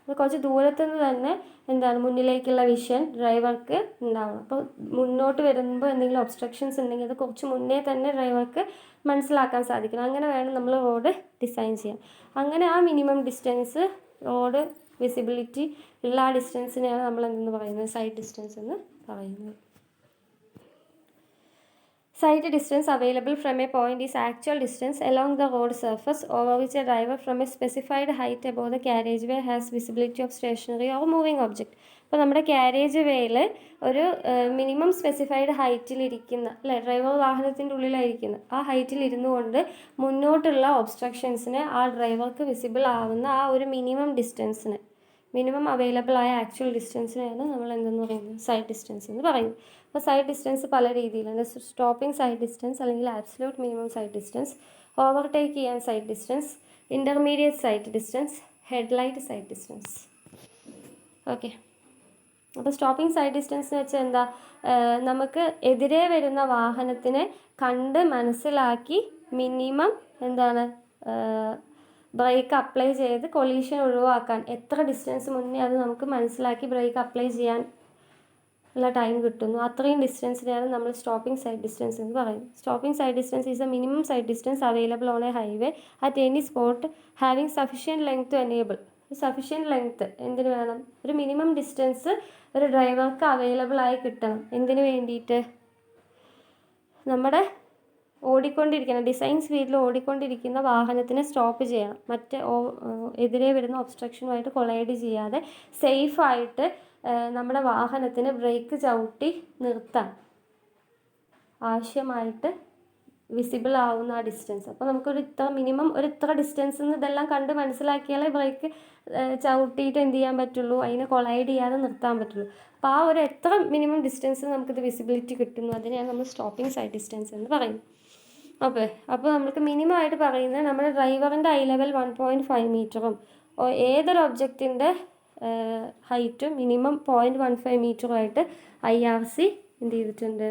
അപ്പോൾ കുറച്ച് ദൂരത്തു നിന്ന് തന്നെ എന്താണ് മുന്നിലേക്കുള്ള vision ഡ്രൈവർക്ക് ഉണ്ടാവണം. അപ്പോൾ മുന്നോട്ട് വരുമ്പോൾ എന്തെങ്കിലും ഒബ്സ്ട്രക്ഷൻസ് ഉണ്ടെങ്കിൽ അത് കുറച്ച് മുന്നേ തന്നെ ഡ്രൈവർക്ക് മനസ്സിലാക്കാൻ സാധിക്കണം. അങ്ങനെ വേണം നമ്മൾ റോഡ് ഡിസൈൻ ചെയ്യാൻ. അങ്ങനെ ആ മിനിമം ഡിസ്റ്റൻസ്, റോഡ് വിസിബിലിറ്റി ഉള്ള ആ ഡിസ്റ്റൻസിനെയാണ് നമ്മൾ എന്തെന്ന് പറയുന്നത്, സൈഡ് ഡിസ്റ്റൻസ് എന്ന് പറയുന്നത്. Sight distance available from a point is actual distance along the road surface over which a driver from a specified height above the carriageway has visibility of stationary or moving object. അപ്പോൾ നമ്മുടെ carriage വേയിൽ ഒരു minimum specified ഹൈറ്റിലിരിക്കുന്ന, അല്ലെ, driver വാഹനത്തിൻ്റെ ഉള്ളിലായിരിക്കുന്ന ആ ഹൈറ്റിൽ ഇരുന്നു കൊണ്ട് മുന്നോട്ടുള്ള ഒബ്സ്ട്രക്ഷൻസിന് ആ ഡ്രൈവർക്ക് വിസിബിൾ ആവുന്ന ആ ഒരു മിനിമം ഡിസ്റ്റൻസിന് മിനിമം അവൈലബിൾ ആയ ആക്ച്വൽ ഡിസ്റ്റൻസിനെയാണ് നമ്മൾ എന്തെന്ന് പറയുന്നത്, സൈഡ് ഡിസ്റ്റൻസ് എന്ന് പറയുന്നത്. അപ്പോൾ സൈഡ് ഡിസ്റ്റൻസ് പല രീതിയിലാണ്. സ്റ്റോപ്പിംഗ് സൈഡ് ഡിസ്റ്റൻസ് അല്ലെങ്കിൽ absolute minimum sight distance, overtake ചെയ്യാൻ sight distance, intermediate sight distance, headlight sight distance. Okay, അപ്പോൾ സ്റ്റോപ്പിംഗ് സൈഡ് ഡിസ്റ്റൻസ് എന്ന് വെച്ചാൽ എന്താ, നമുക്ക് എതിരെ വരുന്ന വാഹനത്തിനെ കണ്ട് മനസ്സിലാക്കി മിനിമം എന്താണ് ബ്രേക്ക് അപ്ലൈ ചെയ്ത് കൊളീഷൻ ഒഴിവാക്കാൻ എത്ര ഡിസ്റ്റൻസ് മുന്നേ അത് നമുക്ക് മനസ്സിലാക്കി ബ്രേക്ക് അപ്ലൈ ചെയ്യാൻ ഉള്ള ടൈം കിട്ടുന്നു, അത്രയും ഡിസ്റ്റൻസിനെയാണ് നമ്മൾ സ്റ്റോപ്പിംഗ് സൈഡ് ഡിസ്റ്റൻസ് എന്ന് പറയുന്നത്. Stopping sight distance is a minimum sight distance available on A highway at any spot having sufficient length to enable. Sufficient length എന്തിനു വേണം, ഒരു മിനിമം ഡിസ്റ്റൻസ് ഒരു ഡ്രൈവർക്ക് അവൈലബിൾ ആയി കിട്ടണം. എന്തിനു വേണ്ടിയിട്ട്, നമ്മുടെ ഓടിക്കൊണ്ടിരിക്കുന്ന ഡിസൈൻ സ്പീഡിൽ ഓടിക്കൊണ്ടിരിക്കുന്ന വാഹനത്തിനെ സ്റ്റോപ്പ് ചെയ്യണം, മറ്റ് എതിരെ വരുന്ന ഒബ്സ്ട്രക്ഷനുമായിട്ട് കൊളൈഡ് ചെയ്യാതെ സേഫായിട്ട് നമ്മുടെ വാഹനത്തിന് ബ്രേക്ക് ചവിട്ടി നിർത്താൻ ആവശ്യമായിട്ട് വിസിബിൾ ആവുന്ന ആ ഡിസ്റ്റൻസ്. അപ്പോൾ നമുക്കൊരു ഇത്ര മിനിമം ഒരു ഇത്ര ഡിസ്റ്റൻസ് നിന്ന് ഇതെല്ലാം കണ്ട് മനസ്സിലാക്കിയാലേ ബ്രേക്ക് ചവിട്ടിയിട്ട് എന്ത് ചെയ്യാൻ പറ്റുള്ളൂ, അതിനെ കൊളൈഡ് ചെയ്യാതെ നിർത്താൻ പറ്റുള്ളൂ. അപ്പോൾ ആ ഒരു എത്ര മിനിമം ഡിസ്റ്റൻസ് നമുക്കിത് വിസിബിലിറ്റി കിട്ടുന്നു, അതിനെയാണ് നമ്മൾ സ്റ്റോപ്പിംഗ് സൈഡ് ഡിസ്റ്റൻസ് എന്ന് പറയുന്നത്. അപ്പോൾ നമുക്ക് മിനിമം ആയിട്ട് പറയുന്നത് നമ്മുടെ ഡ്രൈവറിൻ്റെ ഐ ലെവൽ 1.5 മീറ്ററും ഏതൊരു ഒബ്ജക്റ്റിൻ്റെ ഹൈറ്റും മിനിമം 0.15 മീറ്ററുമായിട്ട് IRC എന്ത് ചെയ്തിട്ടുണ്ട്,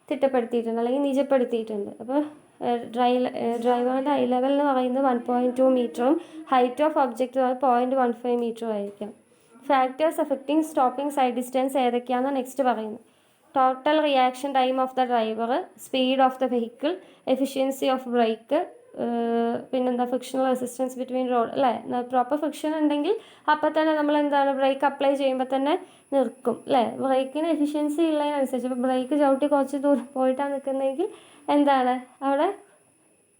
തിട്ടപ്പെടുത്തിയിട്ടുണ്ട് അല്ലെങ്കിൽ നിജപ്പെടുത്തിയിട്ടുണ്ട്. അപ്പോൾ ഡ്രൈവറിൻ്റെ ഐ ലെവൽ എന്ന് പറയുന്നത് 1.2 മീറ്ററും ഹൈറ്റ് ഓഫ് ഒബ്ജക്റ്റ് 0.15 മീറ്ററും ആയിരിക്കാം. Factors affecting stopping sight distance ഏതൊക്കെയാണെന്ന് നെക്സ്റ്റ് പറയുന്നത്. Total reaction time of the driver, speed of the vehicle, efficiency of brake, പിന്നെന്താ ഫ്രിക്ഷണൽ റെസിസ്റ്റൻസ് ബിറ്റ്വീൻ റോഡ് അല്ലേ. പ്രോപ്പർ ഫ്രിക്ഷൻ ഉണ്ടെങ്കിൽ അപ്പോൾ തന്നെ നമ്മൾ എന്താണ് ബ്രേക്ക് അപ്ലൈ ചെയ്യുമ്പോൾ തന്നെ നിർക്കും അല്ലേ. ബ്രേക്കിന് എഫിഷ്യൻസി ഉള്ളതിനനുസരിച്ച് ഇപ്പോൾ ബ്രേക്ക് ചവിട്ടി കുറച്ച് ദൂരം പോയിട്ടാണ് നിൽക്കുന്നതെങ്കിൽ എന്താണ് അവിടെ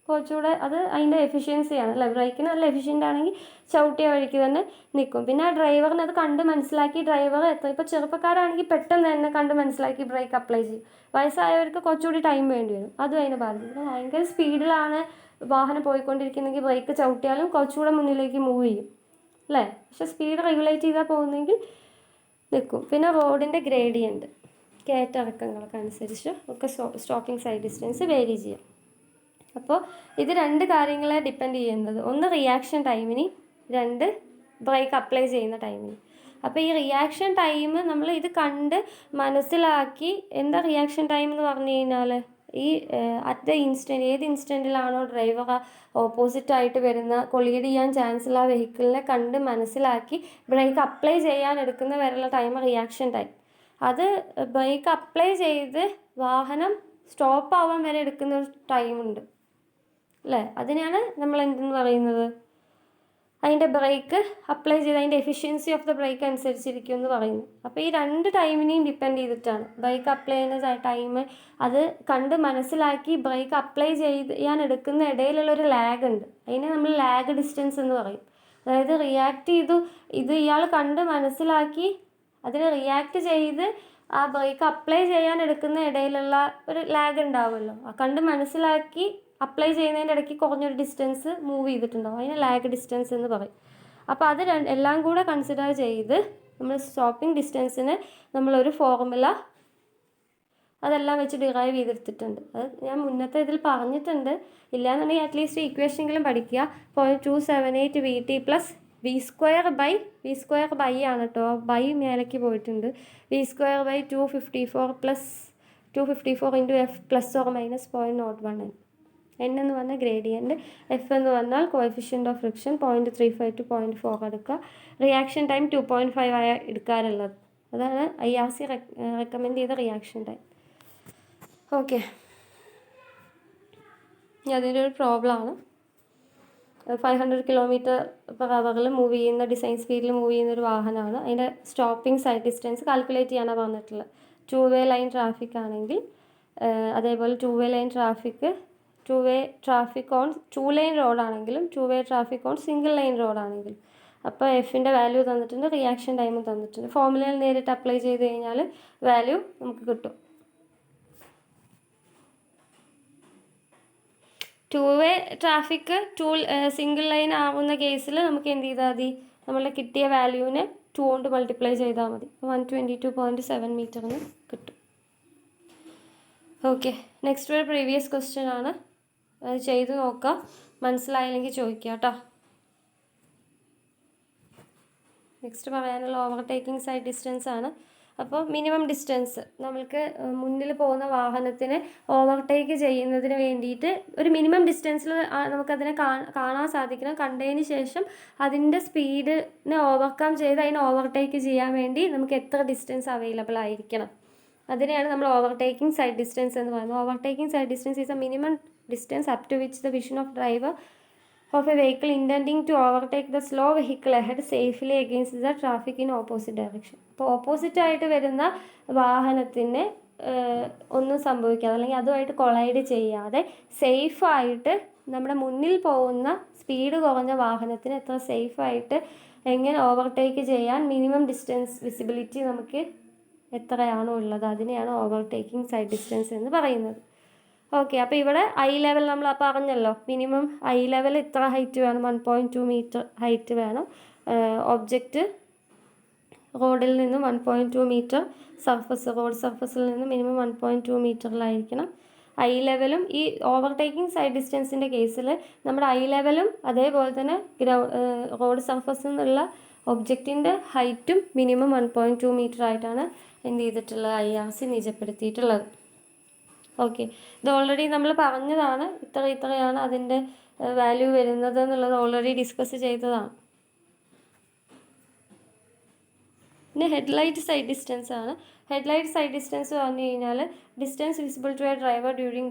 കുറച്ചുകൂടെ അത് അതിൻ്റെ എഫിഷ്യൻസിയാണ് അല്ലേ. ബ്രേക്കിന് നല്ല എഫിഷ്യൻ്റ് ആണെങ്കിൽ ചവിട്ടിയ വഴിക്ക് തന്നെ നിൽക്കും. പിന്നെ ആ ഡ്രൈവറിന് അത് കണ്ട് മനസ്സിലാക്കി ഡ്രൈവർ ഇപ്പോൾ ചെറുപ്പക്കാരാണെങ്കിൽ പെട്ടെന്ന് തന്നെ കണ്ട് മനസ്സിലാക്കി ബ്രേക്ക് അപ്ലൈ ചെയ്യും. വയസ്സായവർക്ക് കുറച്ചുകൂടി ടൈം വേണ്ടി വരും, അതും അതിനെ ബാധിക്കും. ഇപ്പോൾ ഭയങ്കര സ്പീഡിലാണ് വാഹനം പോയിക്കൊണ്ടിരിക്കുന്നെങ്കിൽ ബ്രേക്ക് ചവിട്ടിയാലും കുറച്ചുകൂടെ മുന്നിലേക്ക് മൂവ് ചെയ്യും അല്ലേ. പക്ഷെ സ്പീഡ് റെഗുലേറ്റ് ചെയ്താൽ പോകുന്നെങ്കിൽ നിൽക്കും. പിന്നെ റോഡിൻ്റെ ഗ്രേഡിയൻറ്റ്, കയറ്റിറക്കങ്ങളൊക്കെ അനുസരിച്ച് ഒക്കെ സ്റ്റോപ്പിംഗ് സൈഡ് ഡിസ്റ്റൻസ് വേരി ചെയ്യാം. അപ്പോൾ ഇത് രണ്ട് കാര്യങ്ങളെ ഡിപ്പെൻഡ് ചെയ്യുന്നത്, ഒന്ന് റിയാക്ഷൻ ടൈമിന്, രണ്ട് ബ്രേക്ക് അപ്ലൈ ചെയ്യുന്ന ടൈമിന്. അപ്പോൾ ഈ റിയാക്ഷൻ ടൈം നമ്മൾ ഇത് കണ്ട് മനസ്സിലാക്കി, എന്താ റിയാക്ഷൻ ടൈം എന്ന് പറഞ്ഞു കഴിഞ്ഞാൽ ഈ അറ്റ് ദ ഇൻസ്റ്റൻറ്റ്, ഏത് ഇൻസ്റ്റൻറ്റിലാണോ ഡ്രൈവർ ഓപ്പോസിറ്റായിട്ട് വരുന്ന കൊളീഡ് ചെയ്യാൻ ചാൻസ് ഉള്ള വെഹിക്കിളിനെ കണ്ട് മനസ്സിലാക്കി ബ്രേക്ക് അപ്ലൈ ചെയ്യാൻ എടുക്കുന്ന വരെയുള്ള ടൈം റിയാക്ഷൻ ടൈം. അത് ബ്രേക്ക് അപ്ലൈ ചെയ്ത് വാഹനം സ്റ്റോപ്പ് ആവാൻ വരെ എടുക്കുന്ന ഒരു ടൈമുണ്ട് അല്ലേ. അതിനെയാണ് നമ്മൾ എന്തെന്ന് പറയുന്നത്, അതിൻ്റെ ബ്രേക്ക് അപ്ലൈ ചെയ്ത് അതിൻ്റെ എഫിഷ്യൻസി ഓഫ് ദ ബ്രേക്ക് അനുസരിച്ചിരിക്കും എന്ന് പറയുന്നു. അപ്പോൾ ഈ രണ്ട് ടൈമിനെയും ഡിപ്പെൻഡ് ചെയ്തിട്ടാണ് ബ്രേക്ക് അപ്ലൈ ചെയ്യുന്ന ടൈം. അത് കണ്ട് മനസ്സിലാക്കി ബ്രേക്ക് അപ്ലൈ ചെയ്യാൻ എടുക്കുന്ന ഇടയിലുള്ളൊരു ലാഗ് ഉണ്ട്, അതിനെ നമ്മൾ ലാഗ് ഡിസ്റ്റൻസ് എന്ന് പറയും. അതായത് റിയാക്ട് ചെയ്തു, ഇത് ഇയാൾ കണ്ട് മനസ്സിലാക്കി അതിനെ റിയാക്ട് ചെയ്ത് ആ ബ്രേക്ക് അപ്ലൈ ചെയ്യാൻ എടുക്കുന്ന ഇടയിലുള്ള ഒരു ലാഗ് ഉണ്ടാവുമല്ലോ, ആ കണ്ട് മനസ്സിലാക്കി അപ്ലൈ ചെയ്യുന്നതിൻ്റെ ഇടയ്ക്ക് കുറഞ്ഞൊരു ഡിസ്റ്റൻസ് മൂവ് ചെയ്തിട്ടുണ്ടാവും, അതിന് ലാഗ് ഡിസ്റ്റൻസ് എന്ന് പറയും. അപ്പോൾ അത് എല്ലാം കൂടെ കൺസിഡർ ചെയ്ത് നമ്മൾ സ്റ്റോപ്പിംഗ് ഡിസ്റ്റൻസിന് നമ്മളൊരു ഫോർമുല അതെല്ലാം വെച്ച് ഡിറൈവ് ചെയ്തെടുത്തിട്ടുണ്ട്. അത് ഞാൻ മുന്നത്തെ ഇതിൽ പറഞ്ഞിട്ടുണ്ട്, ഇല്ലയെന്നുണ്ടെങ്കിൽ അറ്റ്ലീസ്റ്റ് ഇക്വേഷനെങ്കിലും പഠിക്കുക. 0.278 VT പ്ലസ് V² ബൈ ആണ് കേട്ടോ, ബൈ മേലേക്ക് പോയിട്ടുണ്ട്. V² 254 plus 254 into F plus or minus 0.01 N എന്ന് പറഞ്ഞാൽ ഗ്രേഡിയൻറ്റ്, F എന്ന് പറഞ്ഞാൽ കോഎഫിഷ്യൻ്റ് ഓഫ് ഫ്രിക്ഷൻ 0.35 to 0.4 എടുക്കുക. റിയാക്ഷൻ ടൈം 2.5 ആയ എടുക്കാറുള്ളത്, അതാണ് IRC റെക്കമെൻഡ് ചെയ്ത റിയാക്ഷൻ ടൈം. ഓക്കെ, അതിൻ്റെ ഒരു പ്രോബ്ലമാണ്. 500 km/h മൂവ് ചെയ്യുന്ന ഡിസൈൻ സ്പീഡിൽ മൂവ് ചെയ്യുന്ന ഒരു വാഹനമാണ്. അതിൻ്റെ സ്റ്റോപ്പിംഗ് സൈഡ് ഡിസ്റ്റൻസ് കാൽക്കുലേറ്റ് ചെയ്യാനാണ് പറഞ്ഞിട്ടുള്ളത്. 2-way ലൈൻ ട്രാഫിക് ആണെങ്കിൽ, അതേപോലെ 2-way lane traffic, 2-way traffic on 2-lane റോഡാണെങ്കിലും 2-way traffic on single lane റോഡാണെങ്കിലും. അപ്പോൾ എഫിൻ്റെ വാല്യൂ തന്നിട്ടുണ്ട്, റിയാക്ഷൻ ടൈമും തന്നിട്ടുണ്ട്. ഫോർമുലയിൽ നേരിട്ട് അപ്ലൈ ചെയ്ത് കഴിഞ്ഞാൽ വാല്യൂ നമുക്ക് കിട്ടും. 2-way ട്രാഫിക് സിംഗിൾ ലൈൻ ആവുന്ന കേസിൽ നമുക്ക് എന്ത് ചെയ്താൽ മതി, നമ്മൾ കിട്ടിയ വാല്യൂവിനെ 2 കൊണ്ട് മൾട്ടിപ്ലൈ ചെയ്താൽ മതി. 122.7 മീറ്ററിന് കിട്ടും. ഓക്കെ, നെക്സ്റ്റ് ഒരു പ്രീവിയസ് ക്വസ്റ്റ്യൻ ആണ്, അത് ചെയ്ത് നോക്കാം, മനസ്സിലായില്ലെങ്കിൽ ചോദിക്കുക കേട്ടോ. നെക്സ്റ്റ് പറയാനുള്ള ഓവർടേക്കിംഗ് സൈഡ് ഡിസ്റ്റൻസ് ആണ്. അപ്പോൾ മിനിമം ഡിസ്റ്റൻസ് നമ്മൾക്ക് മുന്നിൽ പോകുന്ന വാഹനത്തിന് ഓവർടേക്ക് ചെയ്യുന്നതിന് വേണ്ടിയിട്ട് ഒരു മിനിമം ഡിസ്റ്റൻസിൽ നമുക്കതിനെ കാണാൻ സാധിക്കണം. കണ്ടതിന് ശേഷം അതിൻ്റെ സ്പീഡിനെ ഓവർകം ചെയ്ത് അതിനെ ഓവർടേക്ക് ചെയ്യാൻ വേണ്ടി നമുക്ക് എത്ര ഡിസ്റ്റൻസ് അവൈലബിൾ ആയിരിക്കണം, അതിനെയാണ് നമ്മൾ ഓവർടേക്കിംഗ് സൈഡ് ഡിസ്റ്റൻസ് എന്ന് പറയുന്നത്. Overtaking sight distance is a minimum distance up to which the vision of driver of a vehicle intending to overtake the slow vehicle ahead safely against the traffic in opposite direction. അപ്പോൾ ഓപ്പോസിറ്റായിട്ട് വരുന്ന വാഹനത്തിന് ഒന്നും സംഭവിക്കാതെ അല്ലെങ്കിൽ അതുമായിട്ട് collide ചെയ്യാതെ സേഫായിട്ട് നമ്മുടെ മുന്നിൽ പോകുന്ന സ്പീഡ് കുറഞ്ഞ വാഹനത്തിന് എത്ര സേഫായിട്ട് എങ്ങനെ ഓവർടേക്ക് ചെയ്യാൻ മിനിമം ഡിസ്റ്റൻസ് വിസിബിലിറ്റി നമുക്ക് എത്രയാണോ ഉള്ളത് അതിനെയാണ് ഓവർടേക്കിംഗ് സൈഡ് ഡിസ്റ്റൻസ് എന്ന് പറയുന്നത്. ഓക്കെ, അപ്പോൾ ഇവിടെ ഐ ലെവൽ നമ്മൾ പറഞ്ഞല്ലോ, മിനിമം ഐ ലെവൽ ഇത്ര ഹൈറ്റ് വേണം, 1.2 മീറ്റർ ഹൈറ്റ് വേണം. ഒബ്ജക്റ്റ് റോഡിൽ നിന്നും 1.2 മീറ്റർ സർഫസ്, റോഡ് സർഫസിൽ നിന്ന് മിനിമം 1.2 മീറ്ററിലായിരിക്കണം. ഐ ലെവലും ഈ ഓവർടേക്കിംഗ് സൈഡ് ഡിസ്റ്റൻസിൻ്റെ കേസിൽ നമ്മുടെ ഐ ലെവലും അതേപോലെ തന്നെ റോഡ് സർഫസിൽ നിന്നുള്ള ഒബ്ജക്റ്റിൻ്റെ ഹൈറ്റും മിനിമം 1.2 മീറ്റർ ആയിട്ടാണ് എന്ത് ചെയ്തിട്ടുള്ളത്, IRC നിജപ്പെടുത്തിയിട്ടുള്ളത്. ഓക്കെ, ഇത് ഓൾറെഡി നമ്മൾ പറഞ്ഞതാണ്, ഇത്രയാണ് അതിൻ്റെ വാല്യൂ വരുന്നത് എന്നുള്ളത് ഓൾറെഡി ഡിസ്കസ് ചെയ്തതാണ്. പിന്നെ ഹെഡ്ലൈറ്റ് സൈഡ് ഡിസ്റ്റൻസ് ആണ്. ഹെഡ്ലൈറ്റ് സൈഡ് ഡിസ്റ്റൻസ് പറഞ്ഞു കഴിഞ്ഞാൽ distance visible to a driver during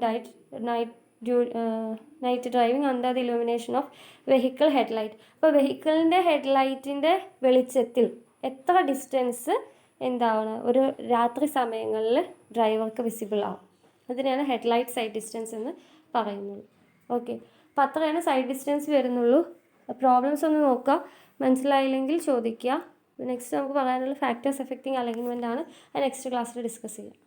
night driving under the illumination of vehicle headlight. അപ്പോൾ വെഹിക്കിളിൻ്റെ ഹെഡ്ലൈറ്റിൻ്റെ വെളിച്ചത്തിൽ എത്ര ഡിസ്റ്റൻസ് എന്താവണം ഒരു രാത്രി സമയങ്ങളിൽ ഡ്രൈവർക്ക് വിസിബിൾ ആവും, അതിനെയാണ് ഹെഡ്ലൈറ്റ് സൈഡ് ഡിസ്റ്റൻസ് എന്ന് പറയുന്നത്. ഓക്കെ, അപ്പോൾ അത്രയാണ് സൈഡ് ഡിസ്റ്റൻസ് വരുന്നുള്ളൂ. പ്രോബ്ലംസ് ഒന്ന് നോക്കുക, മനസ്സിലായില്ലെങ്കിൽ ചോദിക്കുക. നെക്സ്റ്റ് നമുക്ക് പറയാനുള്ള ഫാക്ടേഴ്സ് എഫക്റ്റിംഗ് അലൈൻമെൻ്റ് ആണ്, അത് നെക്സ്റ്റ് ക്ലാസ്സിൽ ഡിസ്കസ് ചെയ്യാം.